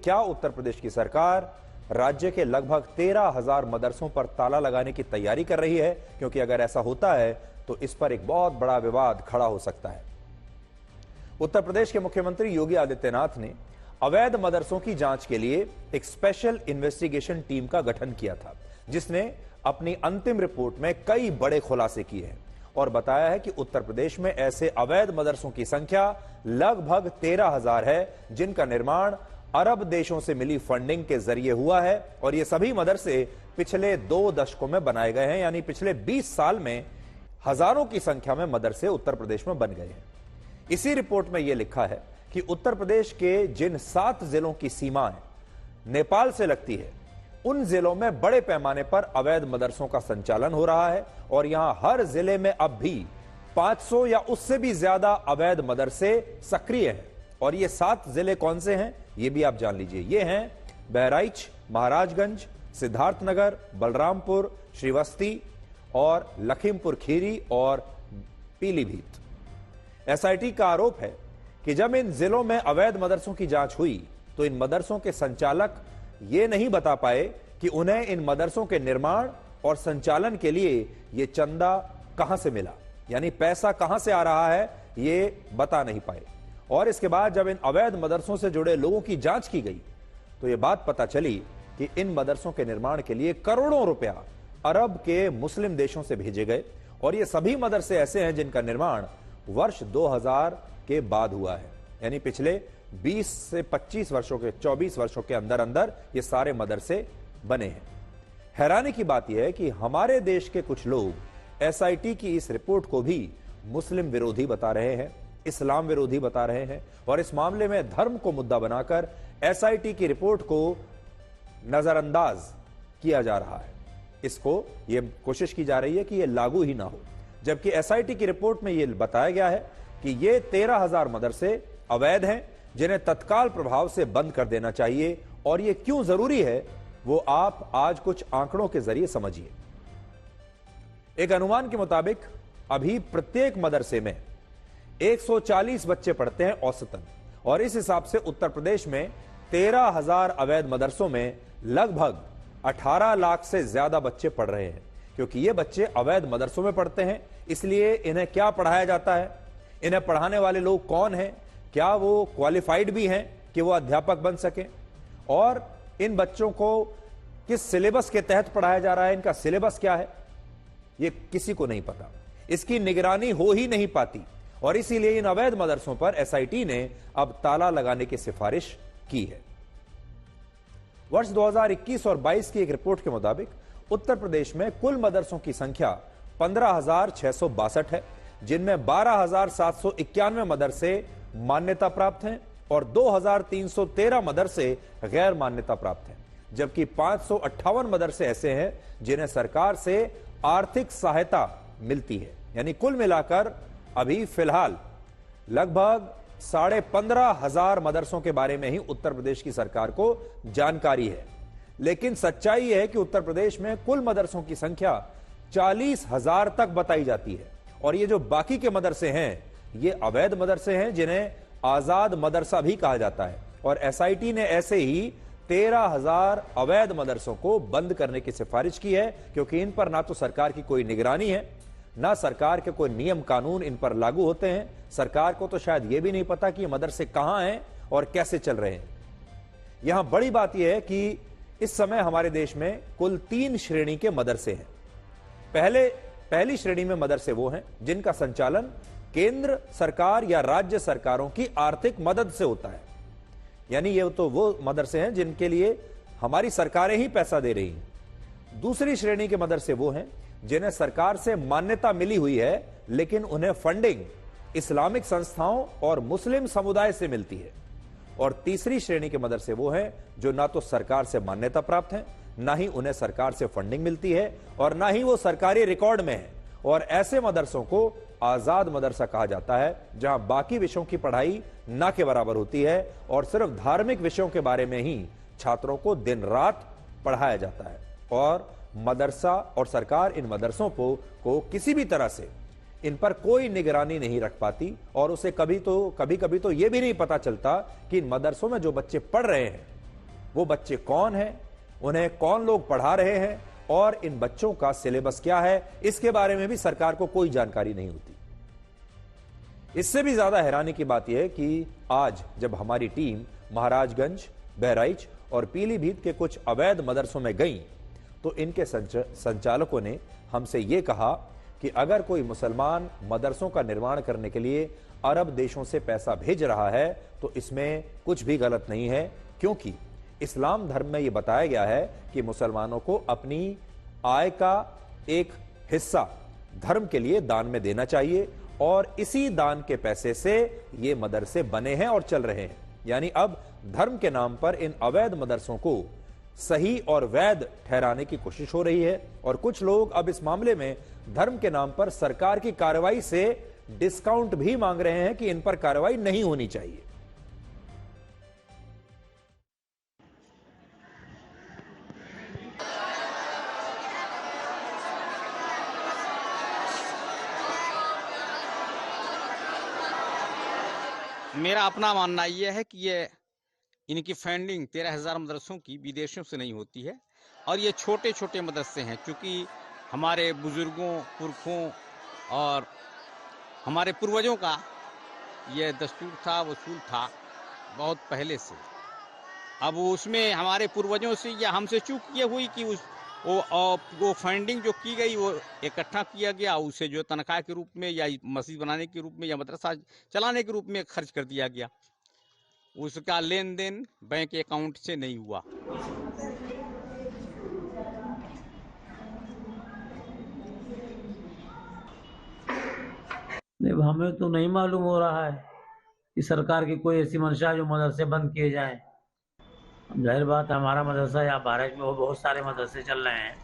क्या उत्तर प्रदेश की सरकार राज्य के लगभग 13,000 मदरसों पर ताला लगाने की तैयारी कर रही है? क्योंकि अगर ऐसा होता है तो इस पर एक बहुत बड़ा विवाद खड़ा हो सकता है। उत्तर प्रदेश के मुख्यमंत्री योगी आदित्यनाथ ने अवैध मदरसों की जांच के लिए एक स्पेशल इन्वेस्टिगेशन टीम का गठन किया था, जिसने अपनी अंतिम रिपोर्ट में कई बड़े खुलासे किए हैं और बताया है कि उत्तर प्रदेश में ऐसे अवैध मदरसों की संख्या लगभग 13,000 है, जिनका निर्माण अरब देशों से मिली फंडिंग के जरिए हुआ है और ये सभी मदरसे पिछले 2 दशकों में बनाए गए हैं। यानी पिछले 20 साल में हजारों की संख्या में मदरसे उत्तर प्रदेश में बन गए हैं। इसी रिपोर्ट में यह लिखा है कि उत्तर प्रदेश के जिन 7 जिलों की सीमाएं नेपाल से लगती है, उन जिलों में बड़े पैमाने पर अवैध मदरसों का संचालन हो रहा है और यहां हर जिले में अब भी 500 या उससे भी ज्यादा अवैध मदरसे सक्रिय हैं। और ये 7 जिले कौन से हैं, ये भी आप जान लीजिए। ये हैं बहराइच, महाराजगंज, सिद्धार्थनगर, बलरामपुर, श्रीवस्ती और लखीमपुर खीरी और पीलीभीत। एसआईटी का आरोप है कि जब इन जिलों में अवैध मदरसों की जांच हुई तो इन मदरसों के संचालक ये नहीं बता पाए कि उन्हें इन मदरसों के निर्माण और संचालन के लिए ये चंदा कहां से मिला, यानी पैसा कहां से आ रहा है, ये बता नहीं पाए। और इसके बाद जब इन अवैध मदरसों से जुड़े लोगों की जांच की गई तो यह बात पता चली कि इन मदरसों के निर्माण के लिए करोड़ों रुपया अरब के मुस्लिम देशों से भेजे गए और ये सभी मदरसे ऐसे हैं जिनका निर्माण वर्ष 2000 के बाद हुआ है। यानी पिछले 20 से 25 वर्षों के 24 वर्षों के अंदर अंदर ये सारे मदरसे बने हैं। हैरानी की बात यह है कि हमारे देश के कुछ लोग एसआईटी की इस रिपोर्ट को भी मुस्लिम विरोधी बता रहे हैं, इस्लाम विरोधी बता रहे हैं और इस मामले में धर्म को मुद्दा बनाकर एसआईटी की रिपोर्ट को नजरअंदाज किया जा रहा है। इसको यह कोशिश की जा रही है कि यह लागू ही ना हो, जबकि एसआईटी की रिपोर्ट में यह बताया गया है कि ये 13,000 मदरसे अवैध हैं जिन्हें तत्काल प्रभाव से बंद कर देना चाहिए। और यह क्यों जरूरी है वो आप आज कुछ आंकड़ों के जरिए समझिए। एक अनुमान के मुताबिक अभी प्रत्येक मदरसे में 140 बच्चे पढ़ते हैं औसतन, और इस हिसाब से उत्तर प्रदेश में 13,000 अवैध मदरसों में लगभग 18 लाख से ज्यादा बच्चे पढ़ रहे हैं। क्योंकि ये बच्चे अवैध मदरसों में पढ़ते हैं, इसलिए इन्हें क्या पढ़ाया जाता है, इन्हें पढ़ाने वाले लोग कौन हैं, क्या वो क्वालिफाइड भी हैं कि वो अध्यापक बन सकें, और इन बच्चों को किस सिलेबस के तहत पढ़ाया जा रहा है, इनका सिलेबस क्या है, ये किसी को नहीं पता। इसकी निगरानी हो ही नहीं पाती और इसीलिए इन अवैध मदरसों पर एसआईटी ने अब ताला लगाने की सिफारिश की है। वर्ष 2021 और 22 की एक रिपोर्ट के मुताबिक उत्तर प्रदेश में कुल मदरसों की संख्या 15,662 है, जिनमें 12,791 मदरसे मान्यता प्राप्त हैं और 2,313 मदरसे गैर मान्यता प्राप्त हैं, जबकि 558 मदरसे ऐसे हैं जिन्हें सरकार से आर्थिक सहायता मिलती है। यानी कुल मिलाकर अभी फिलहाल लगभग 15,500 मदरसों के बारे में ही उत्तर प्रदेश की सरकार को जानकारी है। लेकिन सच्चाई यह है कि उत्तर प्रदेश में कुल मदरसों की संख्या 40,000 तक बताई जाती है और ये जो बाकी के मदरसे हैं ये अवैध मदरसे हैं जिन्हें आजाद मदरसा भी कहा जाता है। और एसआईटी ने ऐसे ही 13,000 अवैध मदरसों को बंद करने की सिफारिश की है, क्योंकि इन पर ना तो सरकार की कोई निगरानी है, ना सरकार के कोई नियम कानून इन पर लागू होते हैं। सरकार को तो शायद यह भी नहीं पता कि ये मदरसे कहां हैं और कैसे चल रहे हैं। यहां बड़ी बात यह है कि इस समय हमारे देश में कुल 3 श्रेणी के मदरसे हैं। पहली श्रेणी में मदरसे वो हैं जिनका संचालन केंद्र सरकार या राज्य सरकारों की आर्थिक मदद से होता है। यानी ये तो वो मदरसे हैं जिनके लिए हमारी सरकारें ही पैसा दे रही हैं। दूसरी श्रेणी के मदरसे वो हैं जिन्हें सरकार से मान्यता मिली हुई है, लेकिन उन्हें फंडिंग इस्लामिक संस्थाओं और मुस्लिम समुदाय से मिलती है। और तीसरी श्रेणी के मदरसे वो हैं जो ना तो सरकार से मान्यता प्राप्त हैं, ना ही उन्हें सरकार से फंडिंग मिलती है और ना ही वो सरकारी रिकॉर्ड में है। और ऐसे मदरसों को आजाद मदरसा कहा जाता है, जहां बाकी विषयों की पढ़ाई ना के बराबर होती है और सिर्फ धार्मिक विषयों के बारे में ही छात्रों को दिन रात पढ़ाया जाता है। और मदरसा और सरकार इन मदरसों को किसी भी तरह से इन पर कोई निगरानी नहीं रख पाती और उसे कभी कभी तो यह भी नहीं पता चलता कि इन मदरसों में जो बच्चे पढ़ रहे हैं वो बच्चे कौन हैं, उन्हें कौन लोग पढ़ा रहे हैं और इन बच्चों का सिलेबस क्या है, इसके बारे में भी सरकार को कोई जानकारी नहीं होती। इससे भी ज्यादा हैरानी की बात यह है कि आज जब हमारी टीम महाराजगंज, बहराइच और पीलीभीत के कुछ अवैध मदरसों में गई तो इनके संचालकों ने हमसे यह कहा कि अगर कोई मुसलमान मदरसों का निर्माण करने के लिए अरब देशों से पैसा भेज रहा है तो इसमें कुछ भी गलत नहीं है, क्योंकि इस्लाम धर्म में यह बताया गया है कि मुसलमानों को अपनी आय का एक हिस्सा धर्म के लिए दान में देना चाहिए और इसी दान के पैसे से ये मदरसे बने हैं और चल रहे हैं। यानी अब धर्म के नाम पर इन अवैध मदरसों को सही और वैध ठहराने की कोशिश हो रही है और कुछ लोग अब इस मामले में धर्म के नाम पर सरकार की कार्रवाई से डिस्काउंट भी मांग रहे हैं कि इन पर कार्रवाई नहीं होनी चाहिए। मेरा अपना मानना यह है कि ये इनकी फंडिंग 13,000 मदरसों की विदेशों से नहीं होती है और ये छोटे छोटे मदरसे हैं, क्योंकि हमारे बुजुर्गों, पुरखों और हमारे पूर्वजों का ये दस्तूर था, वसूल था बहुत पहले से। अब उसमें हमारे पूर्वजों से या हमसे चूक ये हुई कि वो फंडिंग जो की गई वो इकट्ठा किया गया, उसे जो तनख्वाह के रूप में या मस्जिद बनाने के रूप में या मदरसा चलाने के रूप में खर्च कर दिया गया। उसका लेन देन बैंक अकाउंट से नहीं हुआ। नहीं, हमें तो नहीं मालूम हो रहा है कि सरकार की कोई ऐसी मंशा है जो मदरसे बंद किए जाएं। जाहिर बात है, हमारा मदरसा या बहराइच में बहुत सारे मदरसे चल रहे हैं,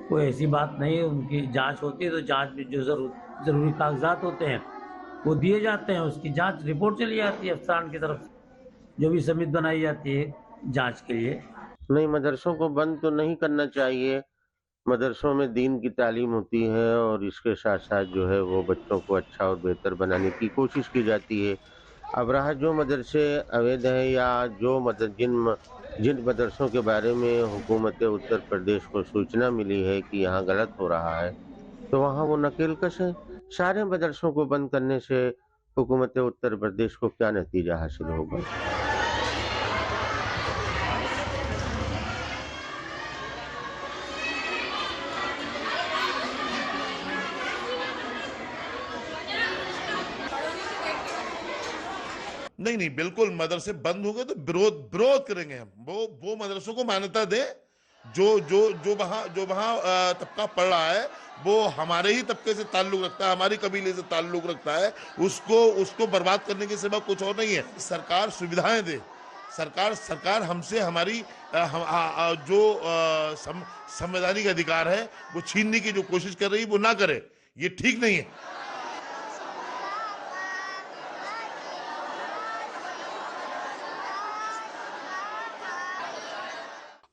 कोई ऐसी बात नहीं है। उनकी जांच होती है तो जांच में जो जरूरी कागजात होते हैं वो दिए जाते हैं, उसकी जांच रिपोर्ट चली जाती है अफसरान की तरफ से, जो भी समिति बनाई जाती है जांच के लिए। नहीं, मदरसों को बंद तो नहीं करना चाहिए। मदरसों में दीन की तालीम होती है और इसके साथ साथ जो है वो बच्चों को अच्छा और बेहतर बनाने की कोशिश की जाती है। अब रहा जो मदरसे अवैध हैं या जिन मदरसों के बारे में हुकूमत उत्तर प्रदेश को सूचना मिली है कि यहाँ गलत हो रहा है, तो वहाँ वो नकेलकश है। सारे मदरसों को बंद करने से हुकूमत उत्तर प्रदेश को क्या नतीजा हासिल होगा? नहीं, बिल्कुल मदरसे बंद हो गए तो विरोध करेंगे हम। वो मदरसों को मान्यता दें जो वहाँ तबका पढ़ रहा है, वो हमारे ही तबके से ताल्लुक रखता है, हमारी कबीले से ताल्लुक रखता है, उसको बर्बाद करने के सिवा कुछ और नहीं है। सरकार सुविधाएं दे, सरकार हमसे हमारी जो संवैधानिक अधिकार है वो छीनने की जो कोशिश कर रही है वो ना करे, ये ठीक नहीं है।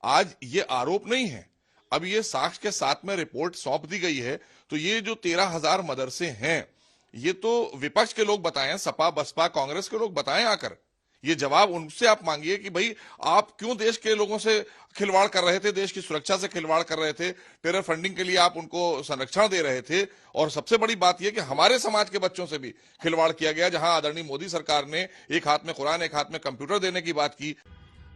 आज ये आरोप नहीं है, अब ये साक्ष्य के साथ में रिपोर्ट सौंप दी गई है। तो ये जो 13,000 मदरसे हैं, ये तो विपक्ष के लोग बताएं, सपा बसपा कांग्रेस के लोग बताएं आकर। ये जवाब उनसे आप मांगिए कि भाई आप क्यों देश के लोगों से खिलवाड़ कर रहे थे, देश की सुरक्षा से खिलवाड़ कर रहे थे, टेरर फंडिंग के लिए आप उनको संरक्षण दे रहे थे। और सबसे बड़ी बात यह कि हमारे समाज के बच्चों से भी खिलवाड़ किया गया, जहां आदरणीय मोदी सरकार ने एक हाथ में कुरान एक हाथ में कंप्यूटर देने की बात की।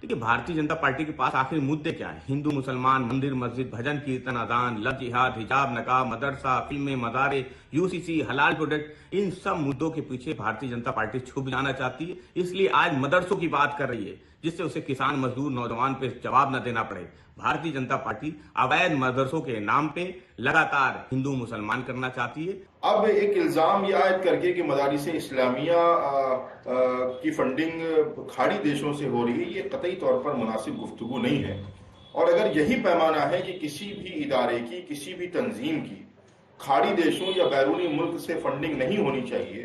देखिए, भारतीय जनता पार्टी के पास आखिर मुद्दे क्या है? हिंदू मुसलमान, मंदिर मस्जिद, भजन कीर्तन, अजान, लव जिहाद, हिजाब नकाब, मदरसा, फिल्में, मदारे, यूसीसी, हलाल प्रोडक्ट, इन सब मुद्दों के पीछे भारतीय जनता पार्टी छुप जाना चाहती है। इसलिए आज मदरसों की बात कर रही है, जिससे उसे किसान, मजदूर, नौजवान पे जवाब न देना पड़े। भारतीय जनता पार्टी अवैध मदरसों के नाम पे लगातार हिंदू मुसलमान करना चाहती है। अब एक इल्जाम ये आयद करके कि मदारिस इस्लामिया की फंडिंग खाड़ी देशों से हो रही है, ये कतई तौर पर मुनासिब गुफ्तगू नहीं है। और अगर यही पैमाना है कि किसी भी इदारे की, किसी भी तंजीम की खाड़ी देशों या बैरूनी मुल्क से फंडिंग नहीं होनी चाहिए,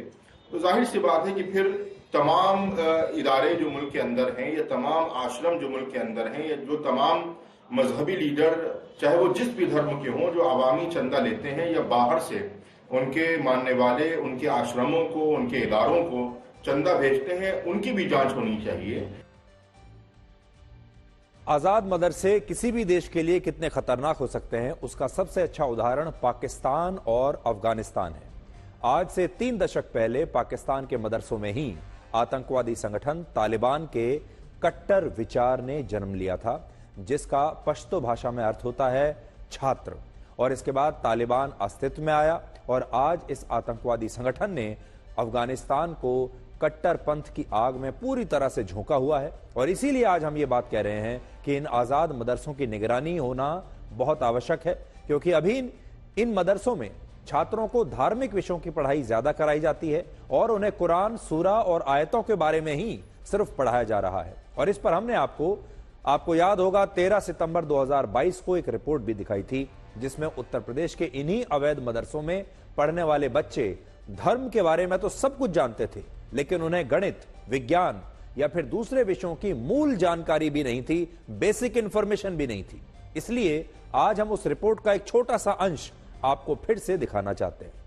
तो जाहिर सी बात है कि फिर तमाम इदारे जो मुल्क के अंदर हैं या तमाम आश्रम जो मुल्क के अंदर हैं या जो तमाम मजहबी लीडर, चाहे वो जिस भी धर्म के हों, जो अवामी चंदा लेते हैं या बाहर से उनके मानने वाले उनके आश्रमों को, उनके इदारों को चंदा भेजते हैं, उनकी भी जांच होनी चाहिए। आजाद मदरसे किसी भी देश के लिए कितने खतरनाक हो सकते हैं, उसका सबसे अच्छा उदाहरण पाकिस्तान और अफगानिस्तान है। आज से 3 दशक पहले पाकिस्तान के मदरसों में ही आतंकवादी संगठन तालिबान के कट्टर विचार ने जन्म लिया था, जिसका पश्तो भाषा में अर्थ होता है छात्र। और इसके बाद तालिबान अस्तित्व में आया और आज इस आतंकवादी संगठन ने अफगानिस्तान को कट्टरपंथ की आग में पूरी तरह से झोंका हुआ है। और इसीलिए आज हम ये बात कह रहे हैं कि इन आजाद मदरसों की निगरानी होना बहुत आवश्यक है, क्योंकि अभी इन मदरसों में छात्रों को धार्मिक विषयों की पढ़ाई ज्यादा कराई जाती है और उन्हें कुरान, सूरा और आयतों के बारे में ही सिर्फ पढ़ाया जा रहा है। और इस पर हमने आपको याद होगा 13 सितंबर 2022 को एक रिपोर्ट भी दिखाई थी, जिसमें उत्तर प्रदेश के इन्हीं अवैध मदरसों में पढ़ने वाले बच्चे धर्म के बारे में तो सब कुछ जानते थे, लेकिन उन्हें गणित, विज्ञान या फिर दूसरे विषयों की मूल जानकारी भी नहीं थी, बेसिक इंफॉर्मेशन भी नहीं थी। इसलिए आज हम उस रिपोर्ट का एक छोटा सा अंश आपको फिर से दिखाना चाहते हैं।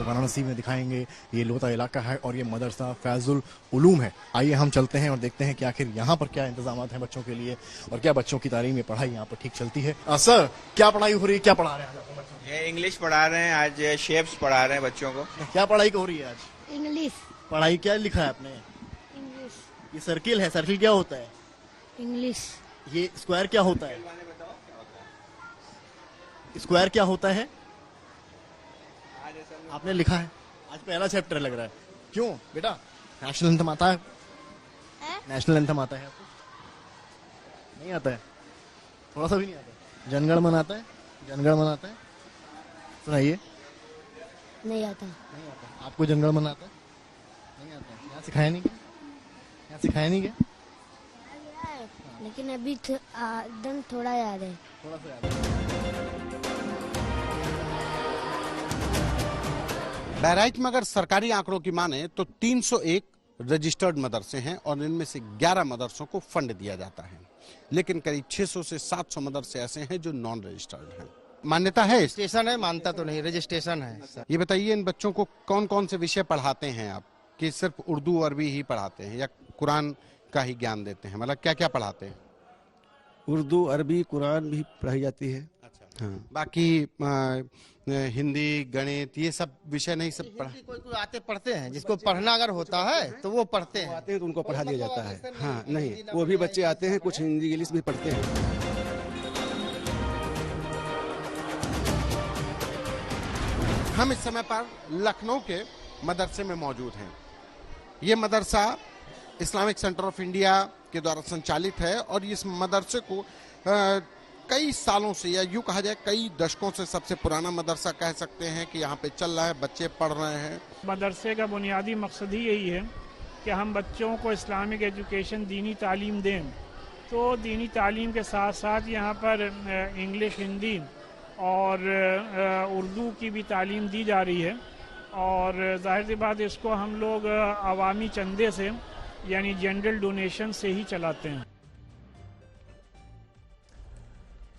वाराणसी में दिखाएंगे। ये लोता इलाका है और ये मदरसा फैजुल उलूम है। आइए हम चलते हैं और देखते हैं कि आखिर यहाँ पर क्या इंतजाम हैं बच्चों के लिए और क्या बच्चों की तालीम, पढ़ाई यहाँ पर ठीक चलती है। सर, क्या पढ़ाई हो रही है, क्या पढ़ा रहे हैं? ये इंग्लिश पढ़ा रहे हैं, आज शेप्स पढ़ा रहे हैं बच्चों को। क्या पढ़ाई हो रही है आज? इंग्लिश। पढ़ाई क्या लिखा है आपने? इंग्लिश। ये सर्किल है, सर्किल क्या होता है? इंग्लिश। ये स्क्वायर क्या होता है? स्क्वायर क्या होता है? आपने लिखा है, आज पहला चैप्टर लग रहा है। क्यों बेटा? नेशनल एंथम आता है? नेशनल एंथम आता है आपको? नहीं आता है, थोड़ा सा भी नहीं आता है। जनगण मन आता है? जनगण मन आता है? सुनाइए। नहीं आता। नहीं आता। आपको जनगण मन आता है? नहीं आता है। यहाँ सिखाया नहीं क्या? यहाँ सिखाया नहीं क्या? लेकिन अभी एकदम थोड़ा याद है। थोड़ा सा याद है। बहराइच में अगर सरकारी आंकड़ों की माने तो 301 रजिस्टर्ड मदरसे हैं और इनमें से 11 मदरसों को फंड दिया जाता है, लेकिन करीब 600 से 700 मदरसे ऐसे हैं जो नॉन रजिस्टर्ड हैं। मान्यता है? रजिस्ट्रेशन है, मानता तो नहीं, रजिस्ट्रेशन है। ये बताइए, इन बच्चों को कौन कौन से विषय पढ़ाते हैं आप? कि सिर्फ उर्दू अरबी ही पढ़ाते हैं या कुरान का ही ज्ञान देते हैं? मतलब क्या क्या पढ़ाते हैं? उर्दू, अरबी, कुरान भी पढ़ाई जाती है। अच्छा। हाँ। बाकी हिंदी, गणित, ये सब विषय नहीं सब पढ़ा? कोई आते पढ़ते हैं, जिसको पढ़ना अगर होता है तो वो पढ़ते हैं। आते हैं तो उनको पढ़ा दिया जाता है। हाँ, नहीं, वो भी बच्चे आते हैं, कुछ हिंदी इंग्लिश भी पढ़ते हैं। हम इस समय पर लखनऊ के मदरसे में मौजूद हैं। ये मदरसा इस्लामिक सेंटर ऑफ इंडिया के द्वारा संचालित है और इस मदरसे को कई सालों से, या यूं कहा जाए कई दशकों से, सबसे पुराना मदरसा कह सकते हैं कि यहाँ पे चल रहा है, बच्चे पढ़ रहे हैं। मदरसे का बुनियादी मकसद ही यही है कि हम बच्चों को इस्लामिक एजुकेशन, दीनी तालीम दें। तो दीनी तालीम के साथ साथ यहाँ पर इंग्लिश, हिंदी और उर्दू की भी तालीम दी जा रही है। और जाहिर सी बात, इसको हम लोग अवामी चंदे से यानी जनरल डोनेशन से ही चलाते हैं।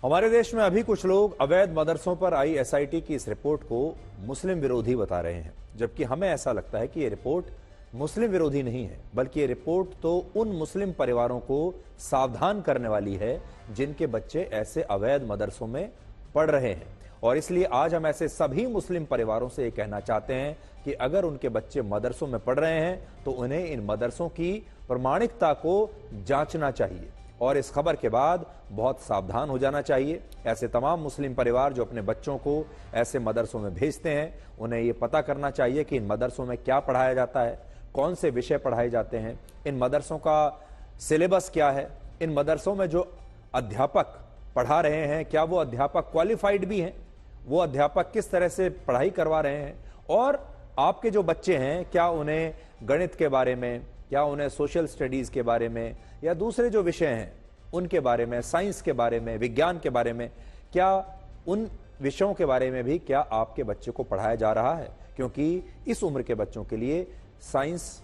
हमारे देश में अभी कुछ लोग अवैध मदरसों पर आई एसआईटी की इस रिपोर्ट को मुस्लिम विरोधी बता रहे हैं, जबकि हमें ऐसा लगता है कि ये रिपोर्ट मुस्लिम विरोधी नहीं है, बल्कि ये रिपोर्ट तो उन मुस्लिम परिवारों को सावधान करने वाली है जिनके बच्चे ऐसे अवैध मदरसों में पढ़ रहे हैं। और इसलिए आज हम ऐसे सभी मुस्लिम परिवारों से ये कहना चाहते हैं कि अगर उनके बच्चे मदरसों में पढ़ रहे हैं तो उन्हें इन मदरसों की प्रामाणिकता को जांचना चाहिए और इस खबर के बाद बहुत सावधान हो जाना चाहिए। ऐसे तमाम मुस्लिम परिवार जो अपने बच्चों को ऐसे मदरसों में भेजते हैं, उन्हें ये पता करना चाहिए कि इन मदरसों में क्या पढ़ाया जाता है, कौन से विषय पढ़ाए जाते हैं, इन मदरसों का सिलेबस क्या है, इन मदरसों में जो अध्यापक पढ़ा रहे हैं क्या वो अध्यापक क्वालिफाइड भी हैं, वो अध्यापक किस तरह से पढ़ाई करवा रहे हैं, और आपके जो बच्चे हैं क्या उन्हें गणित के बारे में, क्या उन्हें सोशल स्टडीज के बारे में या दूसरे जो विषय हैं उनके बारे में, साइंस के बारे में, विज्ञान के बारे में, क्या उन विषयों के बारे में भी क्या आपके बच्चे को पढ़ाया जा रहा है? क्योंकि इस उम्र के बच्चों के लिए साइंस,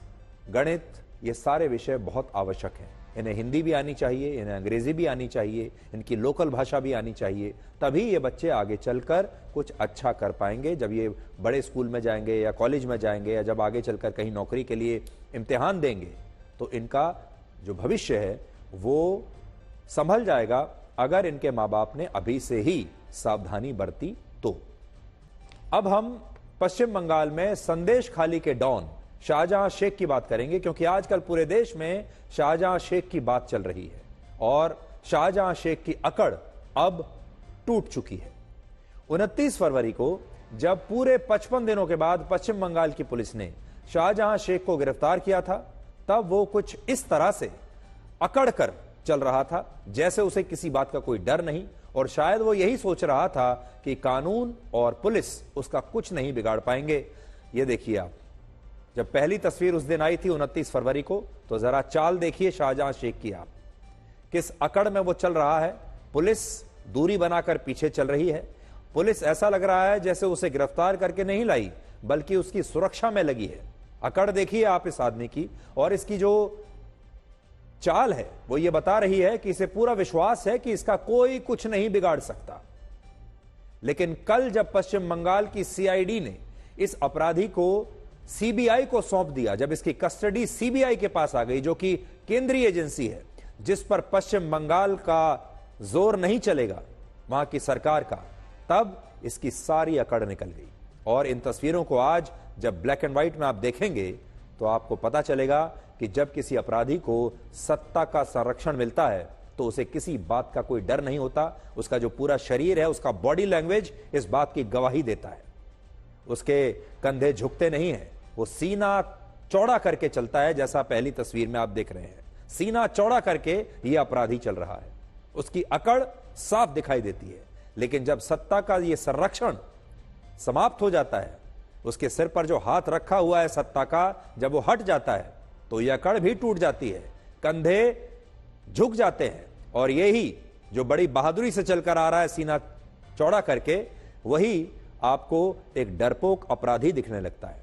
गणित, ये सारे विषय बहुत आवश्यक हैं। इन्हें हिंदी भी आनी चाहिए, इन्हें अंग्रेजी भी आनी चाहिए, इनकी लोकल भाषा भी आनी चाहिए, तभी ये बच्चे आगे चलकर कुछ अच्छा कर पाएंगे। जब ये बड़े स्कूल में जाएंगे या कॉलेज में जाएंगे या जब आगे चलकर कहीं नौकरी के लिए इम्तिहान देंगे तो इनका जो भविष्य है वो संभल जाएगा, अगर इनके माँ बाप ने अभी से ही सावधानी बरती तो। अब हम पश्चिम बंगाल में संदेश खाली के डॉन शाहजहां शेख की बात करेंगे, क्योंकि आजकल पूरे देश में शाहजहां शेख की बात चल रही है और शाहजहां शेख की अकड़ अब टूट चुकी है। 29 फरवरी को जब पूरे 55 दिनों के बाद पश्चिम बंगाल की पुलिस ने शाहजहां शेख को गिरफ्तार किया था, तब वो कुछ इस तरह से अकड़ कर चल रहा था जैसे उसे किसी बात का कोई डर नहीं, और शायद वो यही सोच रहा था कि कानून और पुलिस उसका कुछ नहीं बिगाड़ पाएंगे। ये देखिए आप, जब पहली तस्वीर उस दिन आई थी 29 फरवरी को, तो जरा चाल देखिए शाहजहां शेख की आप, किस अकड़ में वो चल रहा है। पुलिस दूरी बनाकर पीछे चल रही है। पुलिस ऐसा लग रहा है जैसे उसे गिरफ्तार करके नहीं लाई बल्कि उसकी सुरक्षा में लगी है। अकड़ देखिए आप इस आदमी की, और इसकी जो चाल है वो ये बता रही है कि इसे पूरा विश्वास है कि इसका कोई कुछ नहीं बिगाड़ सकता। लेकिन कल जब पश्चिम बंगाल की सीआईडी ने इस अपराधी को सीबीआई को सौंप दिया, जब इसकी कस्टडी सीबीआई के पास आ गई, जो कि केंद्रीय एजेंसी है जिस पर पश्चिम बंगाल का जोर नहीं चलेगा, वहां की सरकार का, तब इसकी सारी अकड़ निकल गई। और इन तस्वीरों को आज जब ब्लैक एंड व्हाइट में आप देखेंगे तो आपको पता चलेगा कि जब किसी अपराधी को सत्ता का संरक्षण मिलता है तो उसे किसी बात का कोई डर नहीं होता। उसका जो पूरा शरीर है, उसका बॉडी लैंग्वेज इस बात की गवाही देता है। उसके कंधे झुकते नहीं है, वो सीना चौड़ा करके चलता है, जैसा पहली तस्वीर में आप देख रहे हैं। सीना चौड़ा करके ये अपराधी चल रहा है, उसकी अकड़ साफ दिखाई देती है। लेकिन जब सत्ता का ये संरक्षण समाप्त हो जाता है, उसके सिर पर जो हाथ रखा हुआ है सत्ता का, जब वो हट जाता है तो यह अकड़ भी टूट जाती है, कंधे झुक जाते हैं। और यही जो बड़ी बहादुरी से चलकर आ रहा है सीना चौड़ा करके, वही आपको एक डरपोक अपराधी दिखने लगता है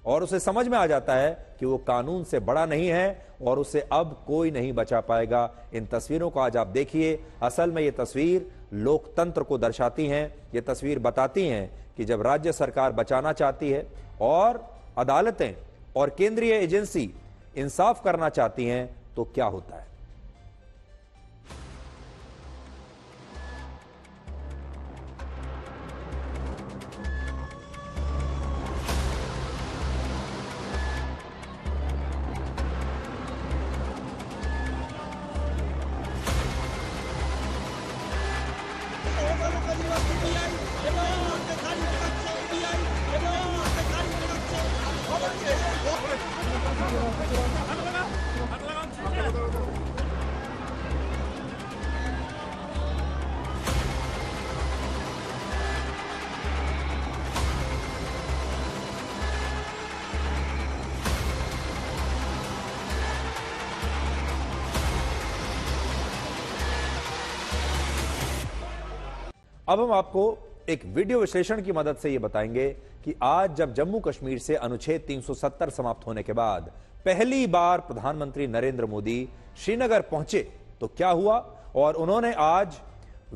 और उसे समझ में आ जाता है कि वो कानून से बड़ा नहीं है और उसे अब कोई नहीं बचा पाएगा। इन तस्वीरों को आज आप देखिए। असल में ये तस्वीर लोकतंत्र को दर्शाती हैं। ये तस्वीर बताती हैं कि जब राज्य सरकार बचाना चाहती है और अदालतें और केंद्रीय एजेंसी इंसाफ करना चाहती हैं तो क्या होता है। अब हम आपको एक वीडियो विश्लेषण की मदद से यह बताएंगे कि आज जब जम्मू कश्मीर से अनुच्छेद 370 समाप्त होने के बाद पहली बार प्रधानमंत्री नरेंद्र मोदी श्रीनगर पहुंचे तो क्या हुआ, और उन्होंने आज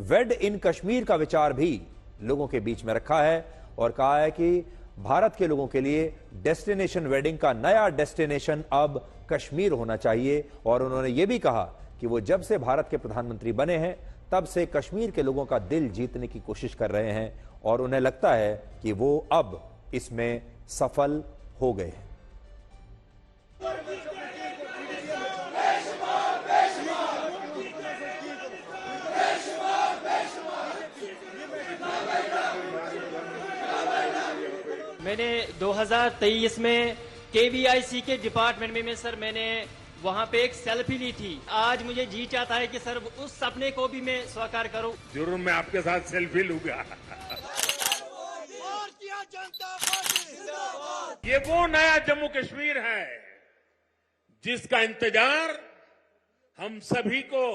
वेड इन कश्मीर का विचार भी लोगों के बीच में रखा है और कहा है कि भारत के लोगों के लिए डेस्टिनेशन वेडिंग का नया डेस्टिनेशन अब कश्मीर होना चाहिए। और उन्होंने यह भी कहा कि वो जब से भारत के प्रधानमंत्री बने हैं तब से कश्मीर के लोगों का दिल जीतने की कोशिश कर रहे हैं और उन्हें लगता है कि वो अब इसमें सफल हो गए हैं। मैंने 2023 में KVIC के डिपार्टमेंट में सर मैंने वहाँ पे एक सेल्फी ली थी। आज मुझे जी चाहता है कि सर उस सपने को भी मैं साकार करूं। जरूर मैं आपके साथ सेल्फी लूंगा। ये वो नया जम्मू कश्मीर है जिसका इंतजार हम सभी को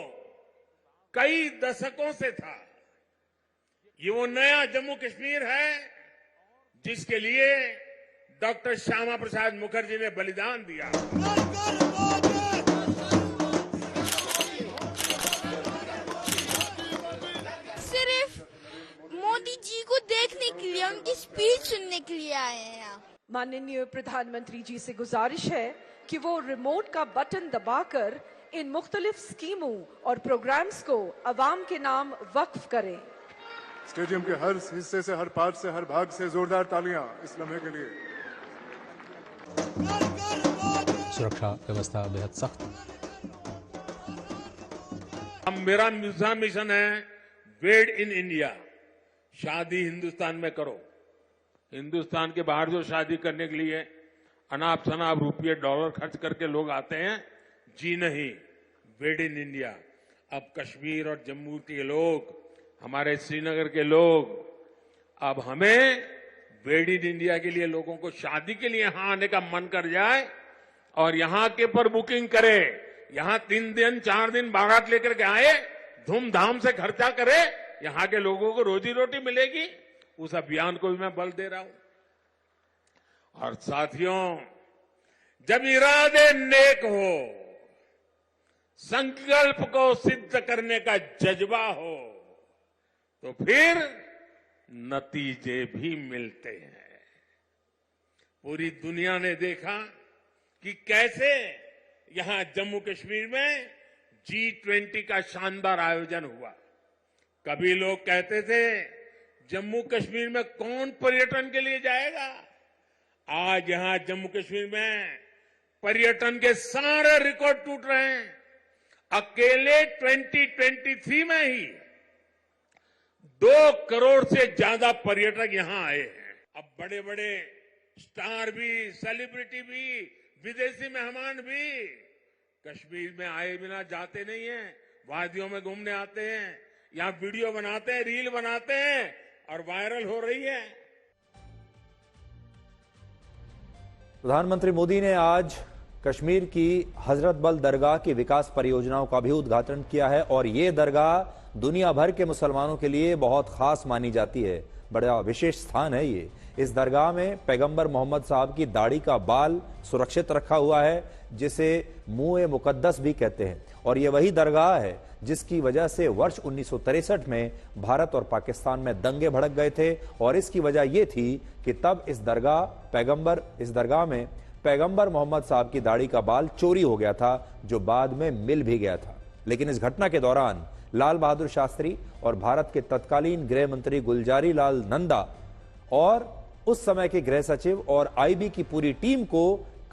कई दशकों से था। ये वो नया जम्मू कश्मीर है जिसके लिए डॉक्टर श्यामा प्रसाद मुखर्जी ने बलिदान दिया। के लिए आए हैं यहाँ। माननीय प्रधानमंत्री जी से गुजारिश है कि वो रिमोट का बटन दबाकर इन मुख्तलिफ स्कीमों और प्रोग्राम्स को अवाम के नाम वक्फ करें। स्टेडियम के हर हिस्से से, हर पार्ट से, हर भाग से जोरदार तालियां इस लम्हे के लिए। सुरक्षा व्यवस्था बेहद सख्त। मेरा दूसरा मिशन है वेड इन इंडिया। शादी हिंदुस्तान में करो। हिंदुस्तान के बाहर जो शादी करने के लिए अनाप शनाप रुपये डॉलर खर्च करके लोग आते हैं, जी नहीं, वेड इन इंडिया। अब कश्मीर और जम्मू के लोग, हमारे श्रीनगर के लोग, अब हमें वेड इन इंडिया के लिए लोगों को शादी के लिए यहां आने का मन कर जाए और यहां के पर बुकिंग करे, यहां 3 दिन 4 दिन बारात लेकर के आए, धूमधाम से खर्चा करे, यहां के लोगों को रोजी रोटी मिलेगी। उस अभियान को भी मैं बल दे रहा हूं। और साथियों, जब इरादे नेक हो, संकल्प को सिद्ध करने का जज्बा हो, तो फिर नतीजे भी मिलते हैं। पूरी दुनिया ने देखा कि कैसे यहां जम्मू कश्मीर में G20 का शानदार आयोजन हुआ। कभी लोग कहते थे जम्मू कश्मीर में कौन पर्यटन के लिए जाएगा। आज यहां जम्मू कश्मीर में पर्यटन के सारे रिकॉर्ड टूट रहे हैं। अकेले 2023 में ही 2 करोड़ से ज्यादा पर्यटक यहां आए हैं। अब बड़े बड़े स्टार भी, सेलिब्रिटी भी, विदेशी मेहमान भी कश्मीर में आए बिना जाते नहीं हैं। वादियों में घूमने आते हैं, यहां वीडियो बनाते हैं, रील बनाते हैं और वायरल हो रही है। प्रधानमंत्री मोदी ने आज कश्मीर की हजरत बल दरगाह की विकास परियोजनाओं का भी उद्घाटन किया है और ये दरगाह दुनिया भर के मुसलमानों के लिए बहुत खास मानी जाती है। बड़ा विशेष स्थान है ये। इस दरगाह में पैगंबर मोहम्मद साहब की दाढ़ी का बाल सुरक्षित रखा हुआ है, जिसे मुँह मुकद्दस भी कहते हैं। और ये वही दरगाह है जिसकी वजह से वर्ष 1963 में भारत और पाकिस्तान में दंगे भड़क गए थे। और इसकी वजह यह थी कि तब इस दरगाह में पैगंबर मोहम्मद साहब की दाढ़ी का बाल चोरी हो गया था, जो बाद में मिल भी गया था। लेकिन इस घटना के दौरान लाल बहादुर शास्त्री और भारत के तत्कालीन गृह मंत्री गुलजारी लाल नंदा और उस समय के गृह सचिव और आईबी की पूरी टीम को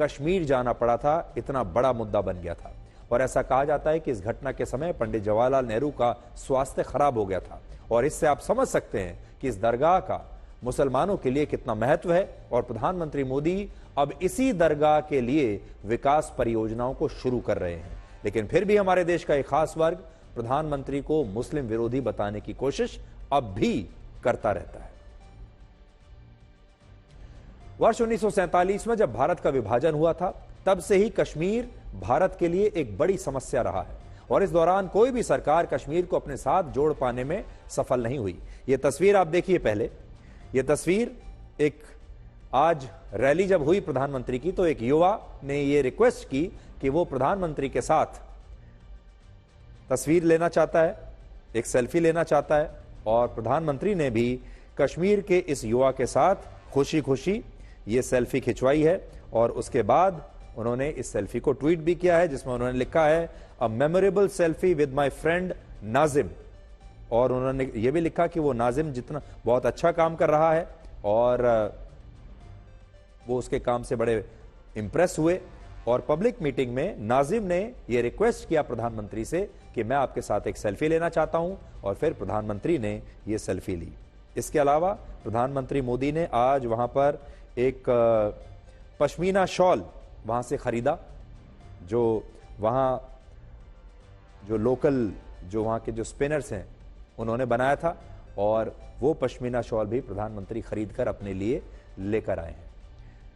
कश्मीर जाना पड़ा था। इतना बड़ा मुद्दा बन गया था। और ऐसा कहा जाता है कि इस घटना के समय पंडित जवाहरलाल नेहरू का स्वास्थ्य खराब हो गया था। और इससे आप समझ सकते हैं कि इस दरगाह का मुसलमानों के लिए कितना महत्व है। और प्रधानमंत्री मोदी अब इसी दरगाह के लिए विकास परियोजनाओं को शुरू कर रहे हैं। लेकिन फिर भी हमारे देश का एक खास वर्ग प्रधानमंत्री को मुस्लिम विरोधी बताने की कोशिश अब भी करता रहता है। वर्ष 1947 में जब भारत का विभाजन हुआ था, तब से ही कश्मीर भारत के लिए एक बड़ी समस्या रहा है। और इस दौरान कोई भी सरकार कश्मीर को अपने साथ जोड़ पाने में सफल नहीं हुई। यह तस्वीर आप देखिए। पहले यह तस्वीर एक आज रैली जब हुई प्रधानमंत्री की, तो एक युवा ने यह रिक्वेस्ट की कि वो प्रधानमंत्री के साथ तस्वीर लेना चाहता है, एक सेल्फी लेना चाहता है। और प्रधानमंत्री ने भी कश्मीर के इस युवा के साथ खुशी खुशी ये सेल्फी खिंचवाई है। और उसके बाद उन्होंने इस सेल्फी को ट्वीट भी किया है, जिसमें उन्होंने लिखा है अ memorable selfie with my friend Nazim. और उन्होंने ये भी लिखा कि वो नाजिम जितना बहुत अच्छा काम कर रहा है और वो उसके काम से बड़े इंप्रेस हुए। और पब्लिक मीटिंग में नाजिम ने ये रिक्वेस्ट किया प्रधानमंत्री से कि मैं आपके साथ एक सेल्फी लेना चाहता हूं। और फिर प्रधानमंत्री ने ये सेल्फी ली। इसके अलावा प्रधानमंत्री मोदी ने आज वहां पर एक पश्मीना शॉल वहां से खरीदा, जो लोकल जो वहां के जो स्पिनर्स हैं उन्होंने बनाया था। और वो पश्मीना शॉल भी प्रधानमंत्री खरीदकर अपने लिए लेकर आए हैं।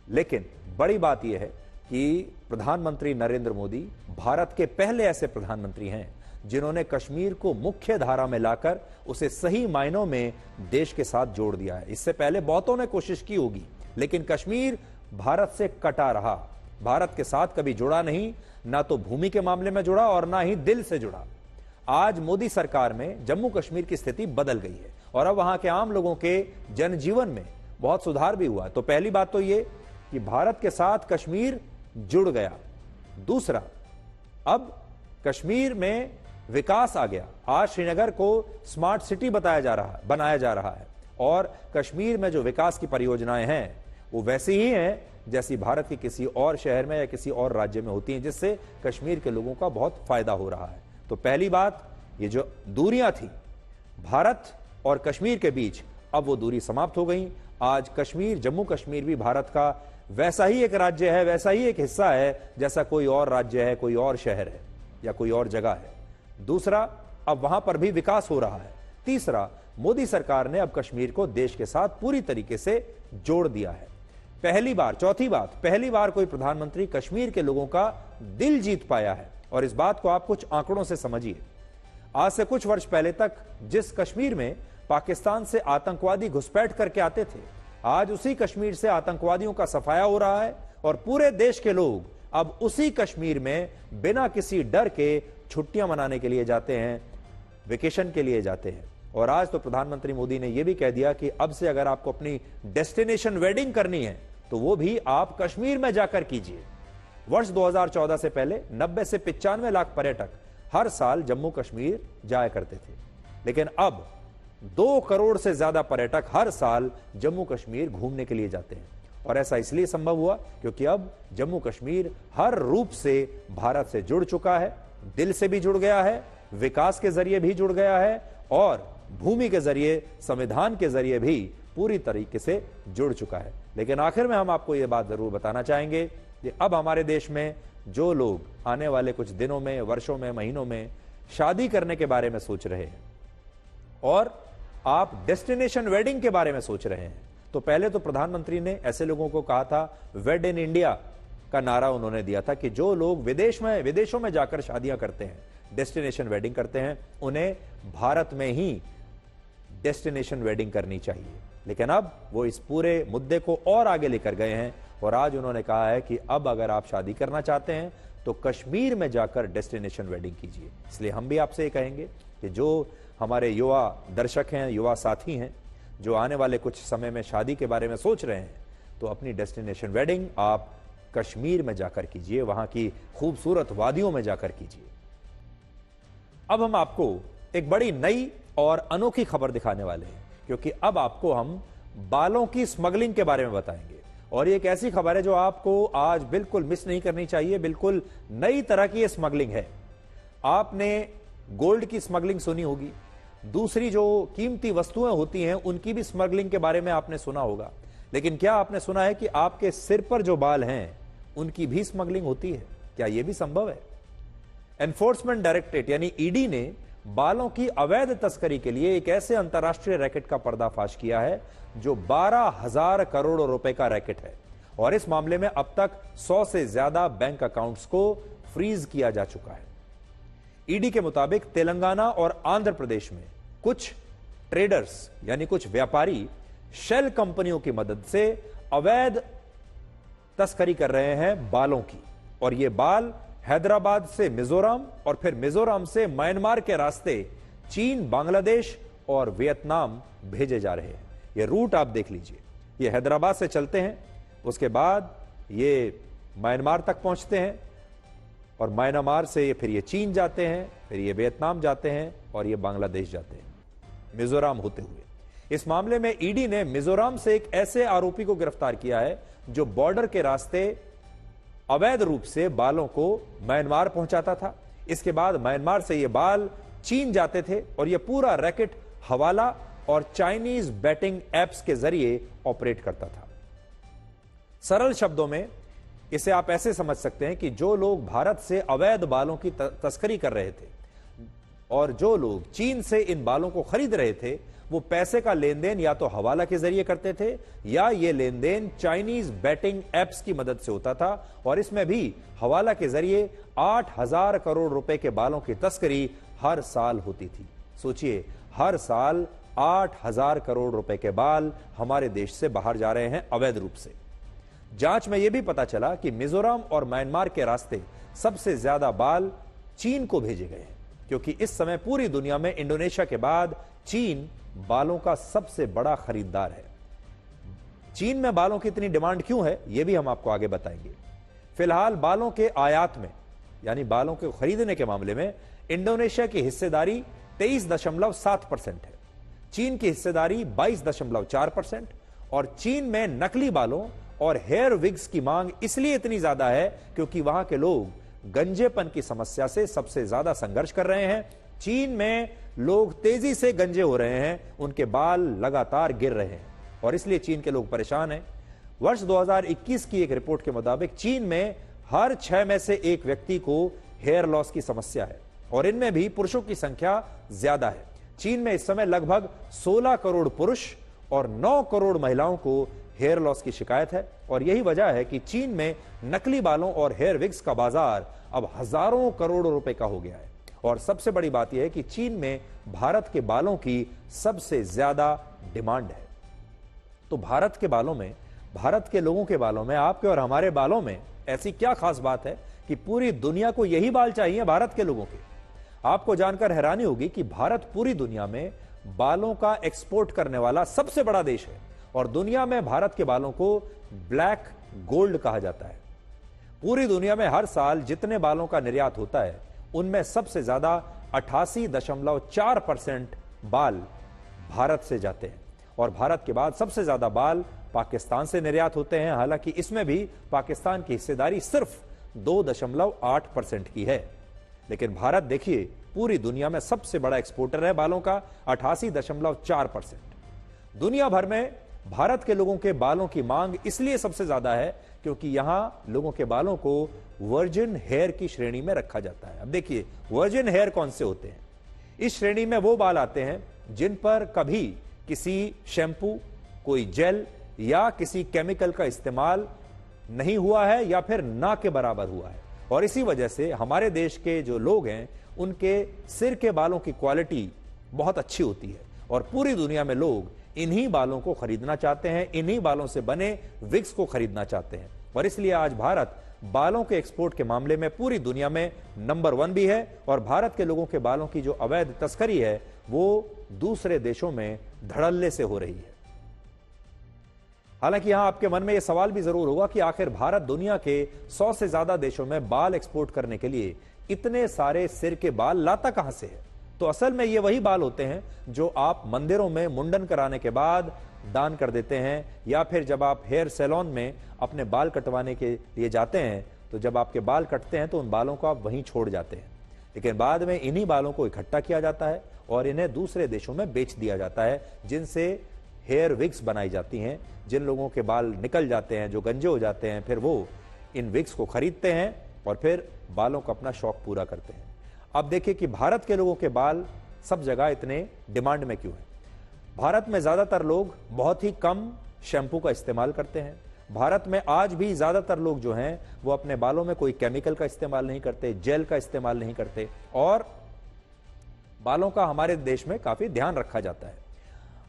लेकिन बड़ी बात यह है कि प्रधानमंत्री नरेंद्र मोदी भारत के पहले ऐसे प्रधानमंत्री हैं जिन्होंने कश्मीर को मुख्य धारा में लाकर उसे सही मायनों में देश के साथ जोड़ दिया है। इससे पहले बहुतों ने कोशिश की होगी, लेकिन कश्मीर भारत से कटा रहा, भारत के साथ कभी जुड़ा नहीं, ना तो भूमि के मामले में जुड़ा और ना ही दिल से जुड़ा। आज मोदी सरकार में जम्मू कश्मीर की स्थिति बदल गई है और अब वहां के आम लोगों के जनजीवन में बहुत सुधार भी हुआ। तो पहली बात तो ये कि भारत के साथ कश्मीर जुड़ गया। दूसरा, अब कश्मीर में विकास आ गया। आज श्रीनगर को स्मार्ट सिटी बनाया जा रहा है और कश्मीर में जो विकास की परियोजनाएं हैं वो वैसी ही हैं जैसी भारत के किसी और शहर में या किसी और राज्य में होती हैं, जिससे कश्मीर के लोगों का बहुत फायदा हो रहा है। तो पहली बात, ये जो दूरियां थी भारत और कश्मीर के बीच, अब वो दूरी समाप्त हो गई। आज कश्मीर, जम्मू कश्मीर भी भारत का वैसा ही एक राज्य है, वैसा ही एक हिस्सा है जैसा कोई और राज्य है, कोई और शहर है या कोई और जगह है। दूसरा, अब वहां पर भी विकास हो रहा है। तीसरा, मोदी सरकार ने अब कश्मीर को देश के साथ पूरी तरीके से जोड़ दिया है। चौथी बात, पहली बार कोई प्रधानमंत्री कश्मीर के लोगों का दिल जीत पाया है। और इस बात को आप कुछ आंकड़ों से समझिए। आज से कुछ वर्ष पहले तक जिस कश्मीर में पाकिस्तान से आतंकवादी घुसपैठ करके आते थे, आज उसी कश्मीर से आतंकवादियों का सफाया हो रहा है और पूरे देश के लोग अब उसी कश्मीर में बिना किसी डर के छुट्टियां मनाने के लिए जाते हैं, वेकेशन के लिए जाते हैं। और आज तो प्रधानमंत्री मोदी ने यह भी कह दिया कि अब से अगर आपको अपनी डेस्टिनेशन वेडिंग करनी है तो वो भी आप कश्मीर में जाकर कीजिए। वर्ष 2014 से पहले 90 से 95 लाख पर्यटक हर साल जम्मू कश्मीर जाया करते थे, लेकिन अब 2 करोड़ से ज्यादा पर्यटक हर साल जम्मू कश्मीर घूमने के लिए जाते हैं। और ऐसा इसलिए संभव हुआ क्योंकि अब जम्मू कश्मीर हर रूप से भारत से जुड़ चुका है, दिल से भी जुड़ गया है, विकास के जरिए भी जुड़ गया है और भूमि के जरिए, संविधान के जरिए भी पूरी तरीके से जुड़ चुका है। लेकिन आखिर में हम आपको यह बात जरूर बताना चाहेंगे कि अब हमारे देश में जो लोग आने वाले कुछ दिनों में, वर्षों में, महीनों में शादी करने के बारे में सोच रहे हैं और आप डेस्टिनेशन वेडिंग के बारे में सोच रहे हैं, तो पहले तो प्रधानमंत्री ने ऐसे लोगों को कहा था, वेड इन इंडिया का नारा उन्होंने दिया था कि जो लोग विदेशों में जाकर शादियां करते हैं, डेस्टिनेशन वेडिंग करते हैं, उन्हें भारत में ही डेस्टिनेशन वेडिंग करनी चाहिए। लेकिन अब वो इस पूरे मुद्दे को और आगे लेकर गए हैं और आज उन्होंने कहा है कि अब अगर आप शादी करना चाहते हैं तो कश्मीर में जाकर डेस्टिनेशन वेडिंग कीजिए। इसलिए हम भी आपसे ये कहेंगे कि जो हमारे युवा दर्शक हैं, युवा साथी हैं, जो आने वाले कुछ समय में शादी के बारे में सोच रहे हैं, तो अपनी डेस्टिनेशन वेडिंग आप कश्मीर में जाकर कीजिए, वहां की खूबसूरत वादियों में जाकर कीजिए। अब हम आपको एक बड़ी नई और अनोखी खबर दिखाने वाले हैं, क्योंकि अब आपको हम बालों की स्मगलिंग के बारे में बताएंगे। और ये एक ऐसी खबर है जो आपको आज बिल्कुल मिस नहीं करनी चाहिए। बिल्कुल नई तरह की ये स्मगलिंग है। आपने गोल्ड की स्मगलिंग सुनी होगी, दूसरी जो कीमती वस्तुएं होती हैं उनकी भी स्मगलिंग के बारे में आपने सुना होगा, लेकिन क्या आपने सुना है कि आपके सिर पर जो बाल हैं उनकी भी स्मगलिंग होती है? क्या यह भी संभव है? एनफोर्समेंट डायरेक्टरेट यानी ईडी ने बालों की अवैध तस्करी के लिए एक ऐसे अंतरराष्ट्रीय रैकेट का पर्दाफाश किया है जो 12,000 करोड़ रुपए का रैकेट है। और इस मामले में अब तक 100 से ज्यादा बैंक अकाउंट्स को फ्रीज किया जा चुका है। ईडी के मुताबिक तेलंगाना और आंध्र प्रदेश में कुछ ट्रेडर्स यानी कुछ व्यापारी शेल कंपनियों की मदद से अवैध तस्करी कर रहे हैं बालों की, और ये बाल हैदराबाद से मिजोरम और फिर मिजोरम से म्यांमार के रास्ते चीन, बांग्लादेश और वियतनाम भेजे जा रहे हैं। ये रूट आप देख लीजिए, ये हैदराबाद से चलते हैं, उसके बाद ये म्यांमार तक पहुंचते हैं और म्यांमार से फिर ये चीन जाते हैं, फिर ये वियतनाम जाते हैं और ये बांग्लादेश जाते हैं, मिजोरम होते हुए। इस मामले में ईडी ने मिजोरम से एक ऐसे आरोपी को गिरफ्तार किया है जो बॉर्डर के रास्ते अवैध रूप से बालों को म्यांमार पहुंचाता था। इसके बाद म्यांमार से ये बाल चीन जाते थे और ये पूरा रैकेट हवाला और चाइनीज बैटिंग एप्स के जरिए ऑपरेट करता था। सरल शब्दों में इसे आप ऐसे समझ सकते हैं कि जो लोग भारत से अवैध बालों की तस्करी कर रहे थे और जो लोग चीन से इन बालों को खरीद रहे थे, वो पैसे का लेन देन या तो हवाला के जरिए करते थे या ये लेन देन चाइनीज बैटिंग एप्स की मदद से होता था। और इसमें भी हवाला के जरिए 8,000 करोड़ रुपए के बालों की तस्करी हर साल होती थी। सोचिए, हर साल 8,000 करोड़ रुपए के बाल हमारे देश से बाहर जा रहे हैं अवैध रूप से। जांच में यह भी पता चला कि मिजोरम और म्यांमार के रास्ते सबसे ज्यादा बाल चीन को भेजे गए हैं, क्योंकि इस समय पूरी दुनिया में इंडोनेशिया के बाद चीन बालों का सबसे बड़ा खरीदार है। चीन में बालों की इतनी डिमांड क्यों है, यह भी हम आपको आगे बताएंगे। फिलहाल बालों के आयात में, यानी बालों के खरीदने के मामले में इंडोनेशिया की हिस्सेदारी 23.7% है, चीन की हिस्सेदारी 22.4%। और चीन में नकली बालों और हेयर विग्स की मांग इसलिए इतनी ज्यादा है क्योंकि वहां के लोग गंजेपन की समस्या से सबसे ज्यादा संघर्ष कर रहे हैं। चीन में लोग तेजी से गंजे हो रहे हैं, उनके बाल लगातार गिर रहे हैं और इसलिए चीन के लोग परेशान हैं। वर्ष 2021 की एक रिपोर्ट के मुताबिक चीन में हर 6 में से 1 व्यक्ति को हेयर लॉस की समस्या है और इनमें भी पुरुषों की संख्या ज्यादा है। चीन में इस समय लगभग 16 करोड़ पुरुष और 9 करोड़ महिलाओं को हेयर लॉस की शिकायत है और यही वजह है कि चीन में नकली बालों और हेयर विग्स का बाजार अब हजारों करोड़ रुपए का हो गया है। और सबसे बड़ी बात यह है कि चीन में भारत के बालों की सबसे ज्यादा डिमांड है। तो भारत के बालों में, भारत के लोगों के बालों में, आपके और हमारे बालों में ऐसी क्या खास बात है कि पूरी दुनिया को यही बाल चाहिए भारत के लोगों के। आपको जानकर हैरानी होगी कि भारत पूरी दुनिया में बालों का एक्सपोर्ट करने वाला सबसे बड़ा देश है और दुनिया में भारत के बालों को ब्लैक गोल्ड कहा जाता है। पूरी दुनिया में हर साल जितने बालों का निर्यात होता है उनमें सबसे ज्यादा 88.4% बाल भारत से जाते हैं और भारत के बाद सबसे ज्यादा बाल पाकिस्तान से निर्यात होते हैं। हालांकि इसमें भी पाकिस्तान की हिस्सेदारी सिर्फ 2.8% की है, लेकिन भारत देखिए पूरी दुनिया में सबसे बड़ा एक्सपोर्टर है बालों का, 88.4%। दुनिया भर में भारत के लोगों के बालों की मांग इसलिए सबसे ज्यादा है क्योंकि यहां लोगों के बालों को वर्जिन हेयर की श्रेणी में रखा जाता है। अब देखिए वर्जिन हेयर कौन से होते हैं। इस श्रेणी में वो बाल आते हैं जिन पर कभी किसी शैम्पू, कोई जेल या किसी केमिकल का इस्तेमाल नहीं हुआ है या फिर ना के बराबर हुआ है और इसी वजह से हमारे देश के जो लोग हैं उनके सिर के बालों की क्वालिटी बहुत अच्छी होती है और पूरी दुनिया में लोग इन्हीं बालों को खरीदना चाहते हैं, इन्हीं बालों से बने विग्स को खरीदना चाहते हैं और इसलिए आज भारत बालों के एक्सपोर्ट के मामले में पूरी दुनिया में नंबर 1 भी है और भारत के लोगों के बालों की जो अवैध तस्करी है वो दूसरे देशों में धड़ल्ले से हो रही है। हालांकि यहां आपके मन में यह सवाल भी जरूर होगा कि आखिर भारत दुनिया के 100 से ज्यादा देशों में बाल एक्सपोर्ट करने के लिए इतने सारे सिर के बाल लाता कहां से है। तो असल में ये वही बाल होते हैं जो आप मंदिरों में मुंडन कराने के बाद दान कर देते हैं या फिर जब आप हेयर सैलून में अपने बाल कटवाने के लिए जाते हैं तो जब आपके बाल कटते हैं तो उन बालों को आप वहीं छोड़ जाते हैं, लेकिन बाद में इन्हीं बालों को इकट्ठा किया जाता है और इन्हें दूसरे देशों में बेच दिया जाता है जिनसे हेयर विग्स बनाई जाती हैं। जिन लोगों के बाल निकल जाते हैं, जो गंजे हो जाते हैं, फिर वो इन विग्स को खरीदते हैं और फिर बालों का अपना शौक पूरा करते हैं। अब देखिए कि भारत के लोगों के बाल सब जगह इतने डिमांड में क्यों हैं। भारत में ज्यादातर लोग बहुत ही कम शैम्पू का इस्तेमाल करते हैं। भारत में आज भी ज्यादातर लोग जो हैं वो अपने बालों में कोई केमिकल का इस्तेमाल नहीं करते, जेल का इस्तेमाल नहीं करते और बालों का हमारे देश में काफी ध्यान रखा जाता है।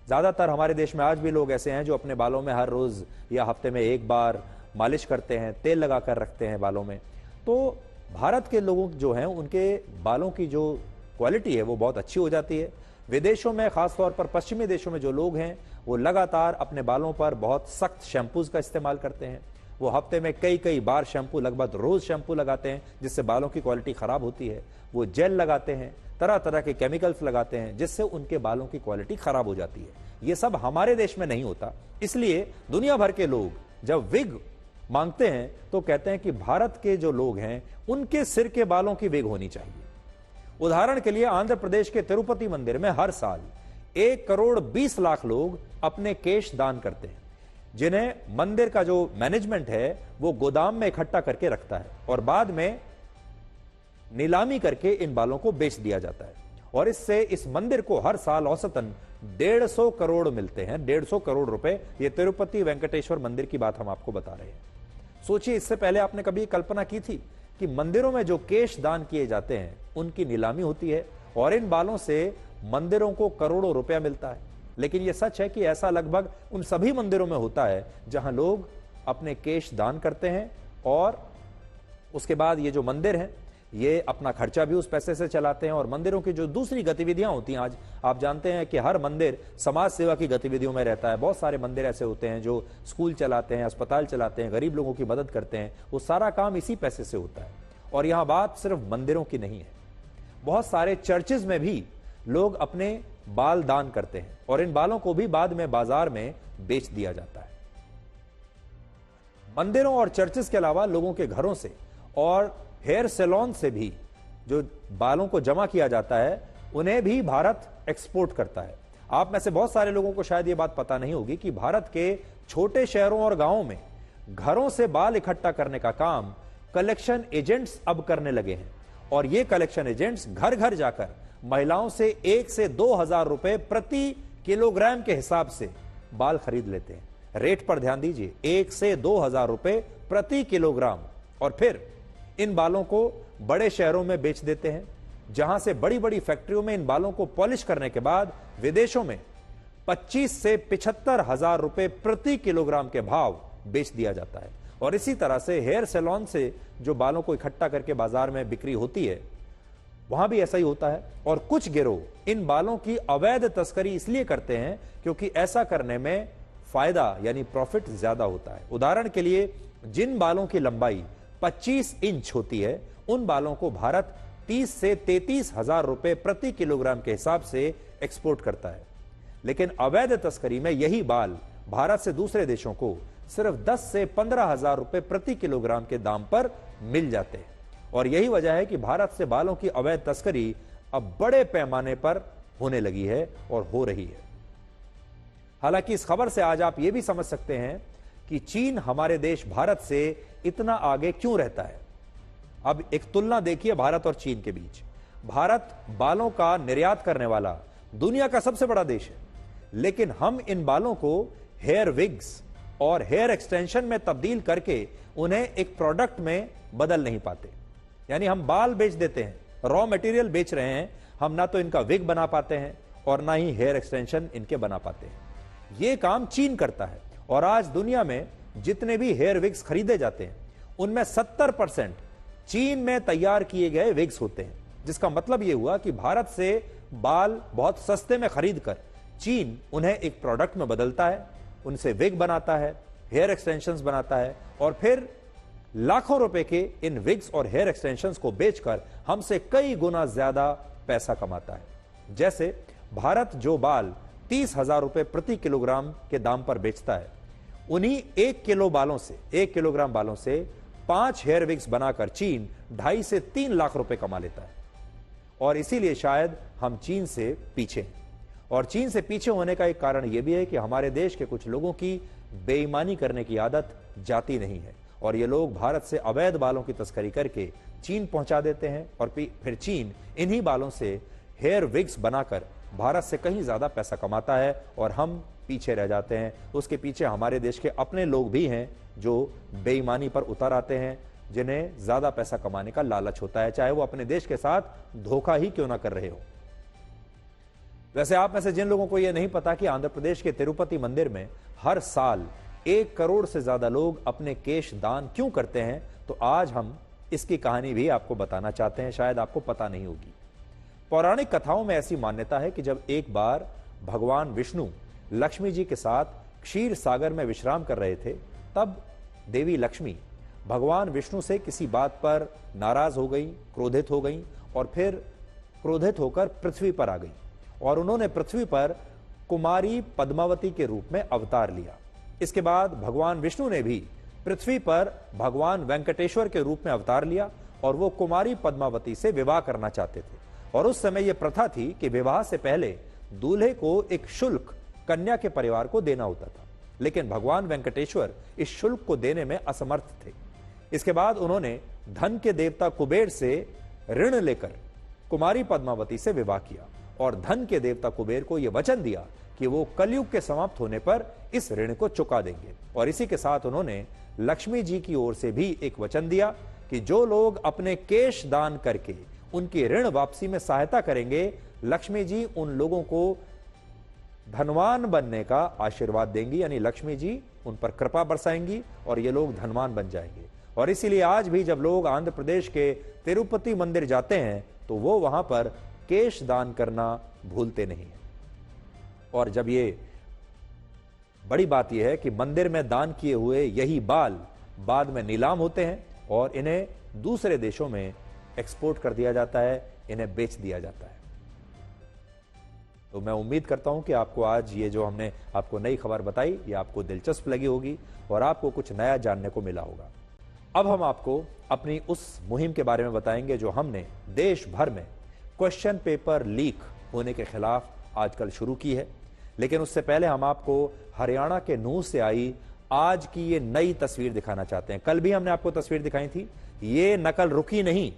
ज्यादातर हमारे देश में आज भी लोग ऐसे हैं जो अपने बालों में हर रोज या हफ्ते में एक बार मालिश करते हैं, तेल लगाकर रखते हैं बालों में। तो भारत के लोगों जो हैं उनके बालों की जो क्वालिटी है वो बहुत अच्छी हो जाती है। विदेशों में, खासतौर पर पश्चिमी देशों में जो लोग हैं वो लगातार अपने बालों पर बहुत सख्त शैम्पूज का इस्तेमाल करते हैं। वो हफ्ते में कई बार शैम्पू, लगभग रोज शैम्पू लगाते हैं जिससे बालों की क्वालिटी खराब होती है। वो जेल लगाते हैं, तरह तरह के केमिकल्स लगाते हैं जिससे उनके बालों की क्वालिटी खराब हो जाती है। ये सब हमारे देश में नहीं होता, इसलिए दुनिया भर के लोग जब विग मांगते हैं तो कहते हैं कि भारत के जो लोग हैं उनके सिर के बालों की विग होनी चाहिए। उदाहरण के लिए आंध्र प्रदेश के तिरुपति मंदिर में हर साल 1,20,00,000 लोग अपने केश दान करते हैं, जिन्हें मंदिर का जो मैनेजमेंट है वो गोदाम में इकट्ठा करके रखता है और बाद में नीलामी करके इन बालों को बेच दिया जाता है और इससे इस मंदिर को हर साल औसतन 150 करोड़ मिलते हैं, 150 करोड़ रुपए। ये तिरुपति वेंकटेश्वर मंदिर की बात हम आपको बता रहे हैं। सोचिए, इससे पहले आपने कभी कल्पना की थी कि मंदिरों में जो केश दान किए जाते हैं उनकी नीलामी होती है और इन बालों से मंदिरों को करोड़ों रुपया मिलता है। लेकिन यह सच है कि ऐसा लगभग उन सभी मंदिरों में होता है जहां लोग अपने केश दान करते हैं और उसके बाद ये जो मंदिर है ये अपना खर्चा भी उस पैसे से चलाते हैं और मंदिरों की जो दूसरी गतिविधियां होती हैं, आज आप जानते हैं कि हर मंदिर समाज सेवा की गतिविधियों में रहता है। बहुत सारे मंदिर ऐसे होते हैं जो स्कूल चलाते हैं, अस्पताल चलाते हैं, गरीब लोगों की मदद करते हैं, वो सारा काम इसी पैसे से होता है। और यहां बात सिर्फ मंदिरों की नहीं है, बहुत सारे चर्चेज में भी लोग अपने बाल दान करते हैं और इन बालों को भी बाद में बाजार में बेच दिया जाता है। मंदिरों और चर्चेज के अलावा लोगों के घरों से और हेयर सैलून से भी जो बालों को जमा किया जाता है, उन्हें भी भारत एक्सपोर्ट करता है। आप में से बहुत सारे लोगों को शायद यह बात पता नहीं होगी कि भारत के छोटे शहरों और गांवों में घरों से बाल इकट्ठा करने का काम कलेक्शन एजेंट्स अब करने लगे हैं और ये कलेक्शन एजेंट्स घर घर जाकर महिलाओं से 1 से 2,000 रुपए प्रति किलोग्राम के हिसाब से बाल खरीद लेते हैं। रेट पर ध्यान दीजिए, 1 से 2,000 रुपए प्रति किलोग्राम, और फिर इन बालों को बड़े शहरों में बेच देते हैं, जहां से बड़ी बड़ी फैक्ट्रियों में इन बालों को पॉलिश करने के बाद विदेशों में 25 से 75,000 रुपए प्रति किलोग्राम के भाव बेच दिया जाता है। और इसी तरह से हेयर सैलून से जो बालों को इकट्ठा करके बाजार में बिक्री होती है, वहां भी ऐसा ही होता है। और कुछ गिरोह इन बालों की अवैध तस्करी इसलिए करते हैं क्योंकि ऐसा करने में फायदा यानी प्रॉफिट ज्यादा होता है। उदाहरण के लिए, जिन बालों की लंबाई 25 इंच होती है, उन बालों को भारत 30 से 33,000 रुपए प्रति किलोग्राम के हिसाब से एक्सपोर्ट करता है। लेकिन अवैध तस्करी में यही बाल भारत से दूसरे देशों को सिर्फ 10 से 15,000 रुपए प्रति किलोग्राम के दाम पर मिल जाते हैं। और यही वजह है कि भारत से बालों की अवैध तस्करी अब बड़े पैमाने पर होने लगी है और हो रही है। हालांकि इस खबर से आज आप यह भी समझ सकते हैं कि चीन हमारे देश भारत से इतना आगे क्यों रहता है। अब एक तुलना देखिए भारत और चीन के बीच। भारत बालों का निर्यात करने वाला दुनिया का सबसे बड़ा देश है, लेकिन हम इन बालों को हेयर विग्स और हेयर एक्सटेंशन में तब्दील करके उन्हें एक प्रोडक्ट में बदल नहीं पाते। यानी हम बाल बेच देते हैं, रॉ मटेरियल बेच रहे हैं, हम ना तो इनका विग बना पाते हैं और ना ही हेयर एक्सटेंशन इनके बना पाते हैं। यह काम चीन करता है और आज दुनिया में जितने भी हेयर विग्स खरीदे जाते हैं, उनमें 70% चीन में तैयार किए गए विग्स होते हैं। जिसका मतलब यह हुआ कि भारत से बाल बहुत सस्ते में खरीदकर चीन उन्हें एक प्रोडक्ट में बदलता है, उनसे विग बनाता है, हेयर एक्सटेंशंस बनाता है और फिर लाखों रुपए के इन विग्स और हेयर एक्सटेंशंस को बेचकर हमसे कई गुना ज्यादा पैसा कमाता है। जैसे भारत जो बाल 30,000 रुपए प्रति किलोग्राम के दाम पर बेचता है, उन्हीं 1 किलोग्राम बालों से 5 हेयर विग्स बनाकर चीन 2.5 से 3 लाख रुपए कमा लेता है। और इसीलिए शायद हम चीन से पीछे हैं। और चीन से पीछे होने का एक कारण यह भी है कि हमारे देश के कुछ लोगों की बेईमानी करने की आदत जाती नहीं है और ये लोग भारत से अवैध बालों की तस्करी करके चीन पहुंचा देते हैं और फिर चीन इन्हीं बालों से हेयर विग्स बनाकर भारत से कहीं ज्यादा पैसा कमाता है और हम पीछे रह जाते हैं। उसके पीछे हमारे देश के अपने लोग भी हैं जो बेईमानी पर उतर आते हैं, जिन्हें ज्यादा पैसा कमाने का लालच होता है, चाहे वो अपने देश के साथ धोखा ही क्यों ना कर रहे हो। वैसे आप में से जिन लोगों को यह नहीं पता कि आंध्र प्रदेश के तिरुपति मंदिर में हर साल 1 करोड़ से ज्यादा लोग अपने केश दान क्यों करते हैं, तो आज हम इसकी कहानी भी आपको बताना चाहते हैं, शायद आपको पता नहीं होगी। पौराणिक कथाओं में ऐसी मान्यता है कि जब एक बार भगवान विष्णु लक्ष्मी जी के साथ क्षीर सागर में विश्राम कर रहे थे, तब देवी लक्ष्मी भगवान विष्णु से किसी बात पर नाराज हो गई, क्रोधित हो गई और फिर क्रोधित होकर पृथ्वी पर आ गई और उन्होंने पृथ्वी पर कुमारी पद्मावती के रूप में अवतार लिया। इसके बाद भगवान विष्णु ने भी पृथ्वी पर भगवान वेंकटेश्वर के रूप में अवतार लिया और वो कुमारी पद्मावती से विवाह करना चाहते थे। और उस समय यह प्रथा थी कि विवाह से पहले दूल्हे को एक शुल्क कन्या के परिवार को देना होता था, लेकिन भगवान वेंकटेश्वर इस शुल्क को देने में असमर्थ थे। इसके बाद उन्होंने धन के देवता कुबेर से ऋण लेकर कुमारी पद्मावती से विवाह किया और धन के देवता कुबेर को यह वचन दिया कि वो कलयुग के समाप्त होने पर इस ऋण को चुका देंगे। और इसी के साथ उन्होंने लक्ष्मी जी की ओर से भी एक वचन दिया कि जो लोग अपने केश दान करके उनकी ऋण वापसी में सहायता करेंगे, लक्ष्मी जी उन लोगों को धनवान बनने का आशीर्वाद देंगी, यानी लक्ष्मी जी उन पर कृपा बरसाएंगी और ये लोग धनवान बन जाएंगे। और इसीलिए आज भी जब लोग आंध्र प्रदेश के तिरुपति मंदिर जाते हैं तो वो वहां पर केश दान करना भूलते नहीं हैं। और जब ये बड़ी बात यह है कि मंदिर में दान किए हुए यही बाल बाद में नीलाम होते हैं और इन्हें दूसरे देशों में एक्सपोर्ट कर दिया जाता है, इन्हें बेच दिया जाता है। तो मैं उम्मीद करता हूं कि आपको आज ये जो हमने आपको नई खबर बताई ये आपको दिलचस्प लगी होगी और आपको कुछ नया जानने को मिला होगा। अब हम आपको अपनी उस मुहिम के बारे में बताएंगे जो हमने देश भर में क्वेश्चन पेपर लीक होने के खिलाफ आजकल शुरू की है। लेकिन उससे पहले हम आपको हरियाणा के नूह से आई आज की ये नई तस्वीर दिखाना चाहते हैं। कल भी हमने आपको तस्वीर दिखाई थी, ये नकल रुकी नहीं,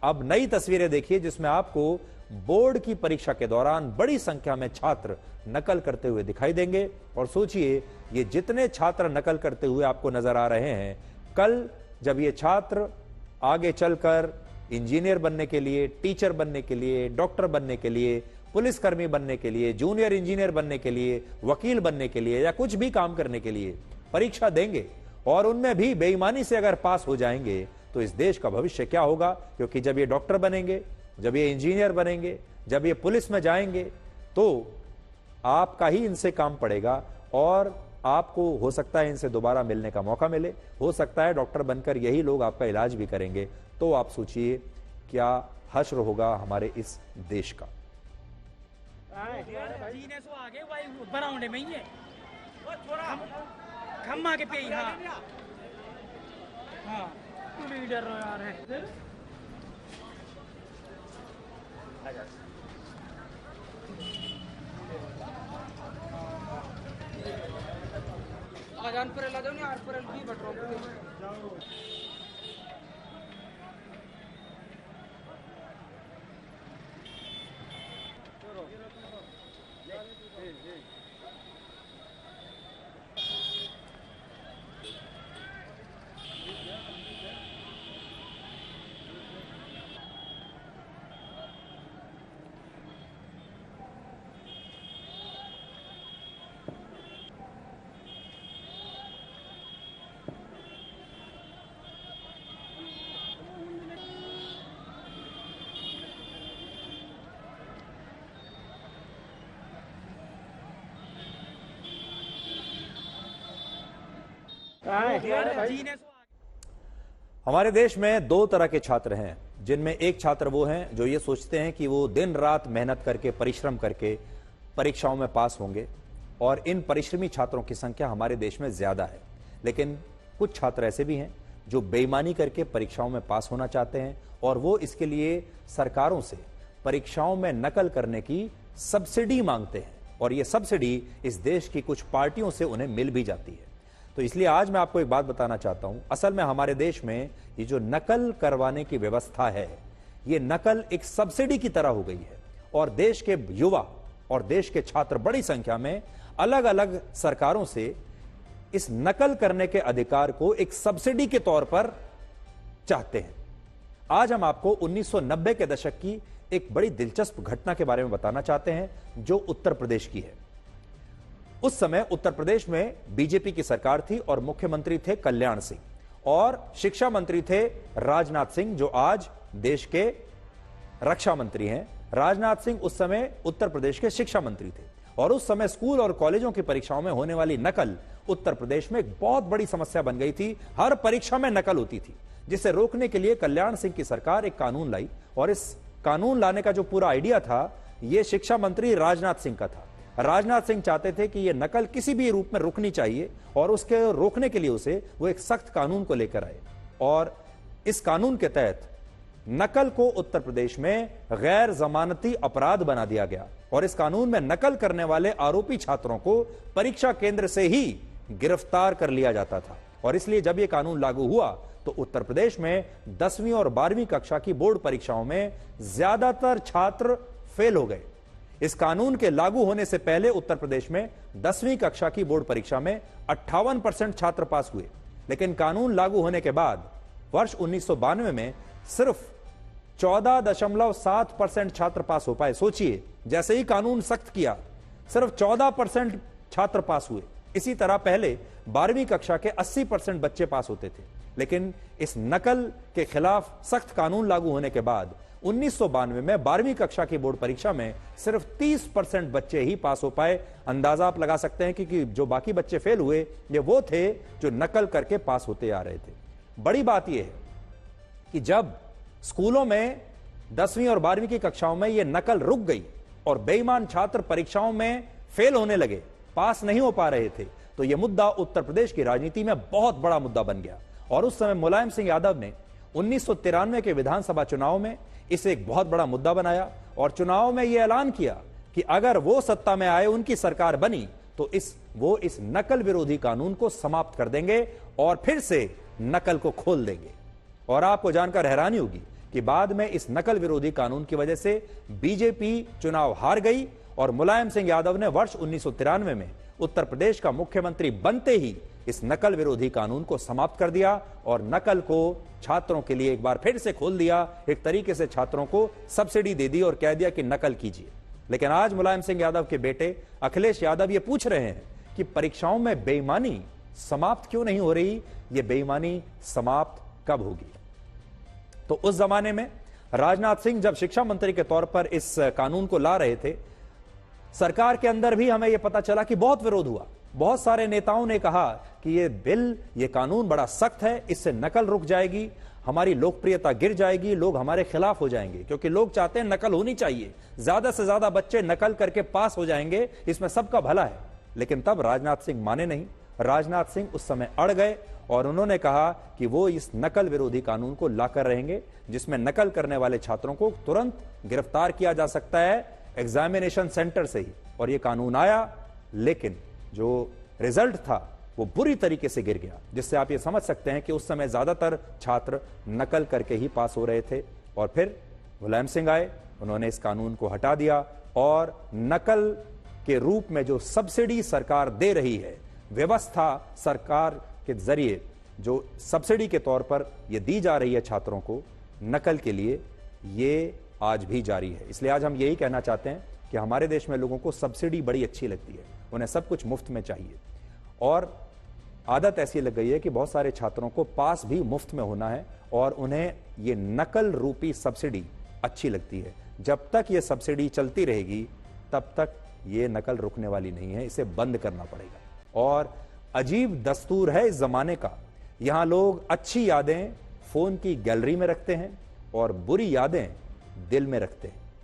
अब नई तस्वीरें देखिए जिसमें आपको बोर्ड की परीक्षा के दौरान बड़ी संख्या में छात्र नकल करते हुए दिखाई देंगे। और सोचिए ये जितने छात्र नकल करते हुए आपको नजर आ रहे हैं, कल जब ये छात्र आगे चलकर इंजीनियर बनने के लिए, टीचर बनने के लिए, डॉक्टर बनने के लिए, पुलिसकर्मी बनने के लिए, जूनियर इंजीनियर बनने के लिए, वकील बनने के लिए या कुछ भी काम करने के लिए परीक्षा देंगे और उनमें भी बेईमानी से अगर पास हो जाएंगे तो इस देश का भविष्य क्या होगा। क्योंकि जब ये डॉक्टर बनेंगे, जब ये इंजीनियर बनेंगे, जब ये पुलिस में जाएंगे तो आपका ही इनसे काम पड़ेगा और आपको हो सकता है इनसे दोबारा मिलने का मौका मिले, हो सकता है डॉक्टर बनकर यही लोग आपका इलाज भी करेंगे। तो आप सोचिए क्या हश्र होगा हमारे इस देश का। हमारे देश में दो तरह के छात्र हैं, जिनमें एक छात्र वो हैं जो ये सोचते हैं कि वो दिन रात मेहनत करके, परिश्रम करके परीक्षाओं में पास होंगे और इन परिश्रमी छात्रों की संख्या हमारे देश में ज्यादा है। लेकिन कुछ छात्र ऐसे भी हैं जो बेईमानी करके परीक्षाओं में पास होना चाहते हैं और वो इसके लिए सरकारों से परीक्षाओं में नकल करने की सब्सिडी मांगते हैं और ये सब्सिडी इस देश की कुछ पार्टियों से उन्हें मिल भी जाती है। तो इसलिए आज मैं आपको एक बात बताना चाहता हूं, असल में हमारे देश में ये जो नकल करवाने की व्यवस्था है, ये नकल एक सब्सिडी की तरह हो गई है और देश के युवा और देश के छात्र बड़ी संख्या में अलग अलग सरकारों से इस नकल करने के अधिकार को एक सब्सिडी के तौर पर चाहते हैं। आज हम आपको 1990 के दशक की एक बड़ी दिलचस्प घटना के बारे में बताना चाहते हैं जो उत्तर प्रदेश की है। उस समय उत्तर प्रदेश में बीजेपी की सरकार थी और मुख्यमंत्री थे कल्याण सिंह और शिक्षा मंत्री थे राजनाथ सिंह, जो आज देश के रक्षा मंत्री हैं। राजनाथ सिंह उस समय उत्तर प्रदेश के शिक्षा मंत्री थे और उस समय स्कूल और कॉलेजों की परीक्षाओं में होने वाली नकल उत्तर प्रदेश में एक बहुत बड़ी समस्या बन गई थी। हर परीक्षा में नकल होती थी, जिसे रोकने के लिए कल्याण सिंह की सरकार एक कानून लाई और इस कानून लाने का जो पूरा आइडिया था, यह शिक्षा मंत्री राजनाथ सिंह का था। राजनाथ सिंह चाहते थे कि यह नकल किसी भी रूप में रुकनी चाहिए और उसके रोकने के लिए उसे वो एक सख्त कानून को लेकर आए और इस कानून के तहत नकल को उत्तर प्रदेश में गैर जमानती अपराध बना दिया गया और इस कानून में नकल करने वाले आरोपी छात्रों को परीक्षा केंद्र से ही गिरफ्तार कर लिया जाता था। और इसलिए जब यह कानून लागू हुआ तो उत्तर प्रदेश में 10वीं और 12वीं कक्षा की बोर्ड परीक्षाओं में ज्यादातर छात्र फेल हो गए। इस कानून के लागू होने से पहले उत्तर प्रदेश में 10वीं कक्षा की बोर्ड परीक्षा में 58% छात्र पास हुए, लेकिन कानून लागू होने के बाद वर्ष 1992 में सिर्फ 14.7% छात्र पास हो पाए। सोचिए, जैसे ही कानून सख्त किया सिर्फ 14% छात्र पास हुए। इसी तरह पहले 12वीं कक्षा के 80% बच्चे पास होते थे, लेकिन इस नकल के खिलाफ सख्त कानून लागू होने के बाद 1992 में 12वीं कक्षा की बोर्ड परीक्षा में सिर्फ 30% बच्चे ही पास हो पाए। अंदाजा आप लगा सकते हैं कि जो बाकी बच्चे फेल हुए ये वो थे जो नकल करके पास होते आ रहे थे। बड़ी बात यह है कि जब स्कूलों में 10वीं और 12वीं की कक्षाओं में यह नकल रुक गई और बेईमान छात्र परीक्षाओं में फेल होने लगे, पास नहीं हो पा रहे थे, तो यह मुद्दा उत्तर प्रदेश की राजनीति में बहुत बड़ा मुद्दा बन गया। और उस समय मुलायम सिंह यादव ने 1993 के विधानसभा चुनाव में इसे एक बहुत बड़ा मुद्दा बनाया और चुनाव में यह ऐलान किया कि अगर वो सत्ता में आए, उनकी सरकार बनी, तो वो इस नकल विरोधी कानून को समाप्त कर देंगे और फिर से नकल को खोल देंगे। और आपको जानकर हैरानी होगी कि बाद में इस नकल विरोधी कानून की वजह से बीजेपी चुनाव हार गई और मुलायम सिंह यादव ने वर्ष 1993 में उत्तर प्रदेश का मुख्यमंत्री बनते ही इस नकल विरोधी कानून को समाप्त कर दिया और नकल को छात्रों के लिए एक बार फिर से खोल दिया। एक तरीके से छात्रों को सब्सिडी दे दी और कह दिया कि नकल कीजिए। लेकिन आज मुलायम सिंह यादव के बेटे अखिलेश यादव ये पूछ रहे हैं कि परीक्षाओं में बेईमानी समाप्त क्यों नहीं हो रही, ये बेईमानी समाप्त कब होगी। तो उस जमाने में राजनाथ सिंह जब शिक्षा मंत्री के तौर पर इस कानून को ला रहे थे, सरकार के अंदर भी हमें यह पता चला कि बहुत विरोध हुआ। बहुत सारे नेताओं ने कहा कि यह बिल, यह कानून बड़ा सख्त है, इससे नकल रुक जाएगी, हमारी लोकप्रियता गिर जाएगी, लोग हमारे खिलाफ हो जाएंगे, क्योंकि लोग चाहते हैं नकल होनी चाहिए, ज्यादा से ज्यादा बच्चे नकल करके पास हो जाएंगे, इसमें सबका भला है। लेकिन तब राजनाथ सिंह माने नहीं। राजनाथ सिंह उस समय अड़ गए और उन्होंने कहा कि वो इस नकल विरोधी कानून को लाकर रहेंगे, जिसमें नकल करने वाले छात्रों को तुरंत गिरफ्तार किया जा सकता है एग्जामिनेशन सेंटर से ही। और ये कानून आया, लेकिन जो रिजल्ट था वो बुरी तरीके से गिर गया, जिससे आप ये समझ सकते हैं कि उस समय ज्यादातर छात्र नकल करके ही पास हो रहे थे। और फिर मुलायम सिंह आए, उन्होंने इस कानून को हटा दिया और नकल के रूप में जो सब्सिडी सरकार दे रही है, व्यवस्था सरकार के जरिए जो सब्सिडी के तौर पर यह दी जा रही है छात्रों को नकल के लिए, ये आज भी जारी है। इसलिए आज हम यही कहना चाहते हैं कि हमारे देश में लोगों को सब्सिडी बड़ी अच्छी लगती है, उन्हें सब कुछ मुफ्त में चाहिए और आदत ऐसी लग गई है कि बहुत सारे छात्रों को पास भी मुफ्त में होना है और उन्हें ये नकल रूपी सब्सिडी अच्छी लगती है। जब तक ये सब्सिडी चलती रहेगी तब तक ये नकल रुकने वाली नहीं है, इसे बंद करना पड़ेगा। और अजीब दस्तूर है इस जमाने का, यहां लोग अच्छी यादें फोन की गैलरी में रखते हैं और बुरी यादें दिल में रखते हैं।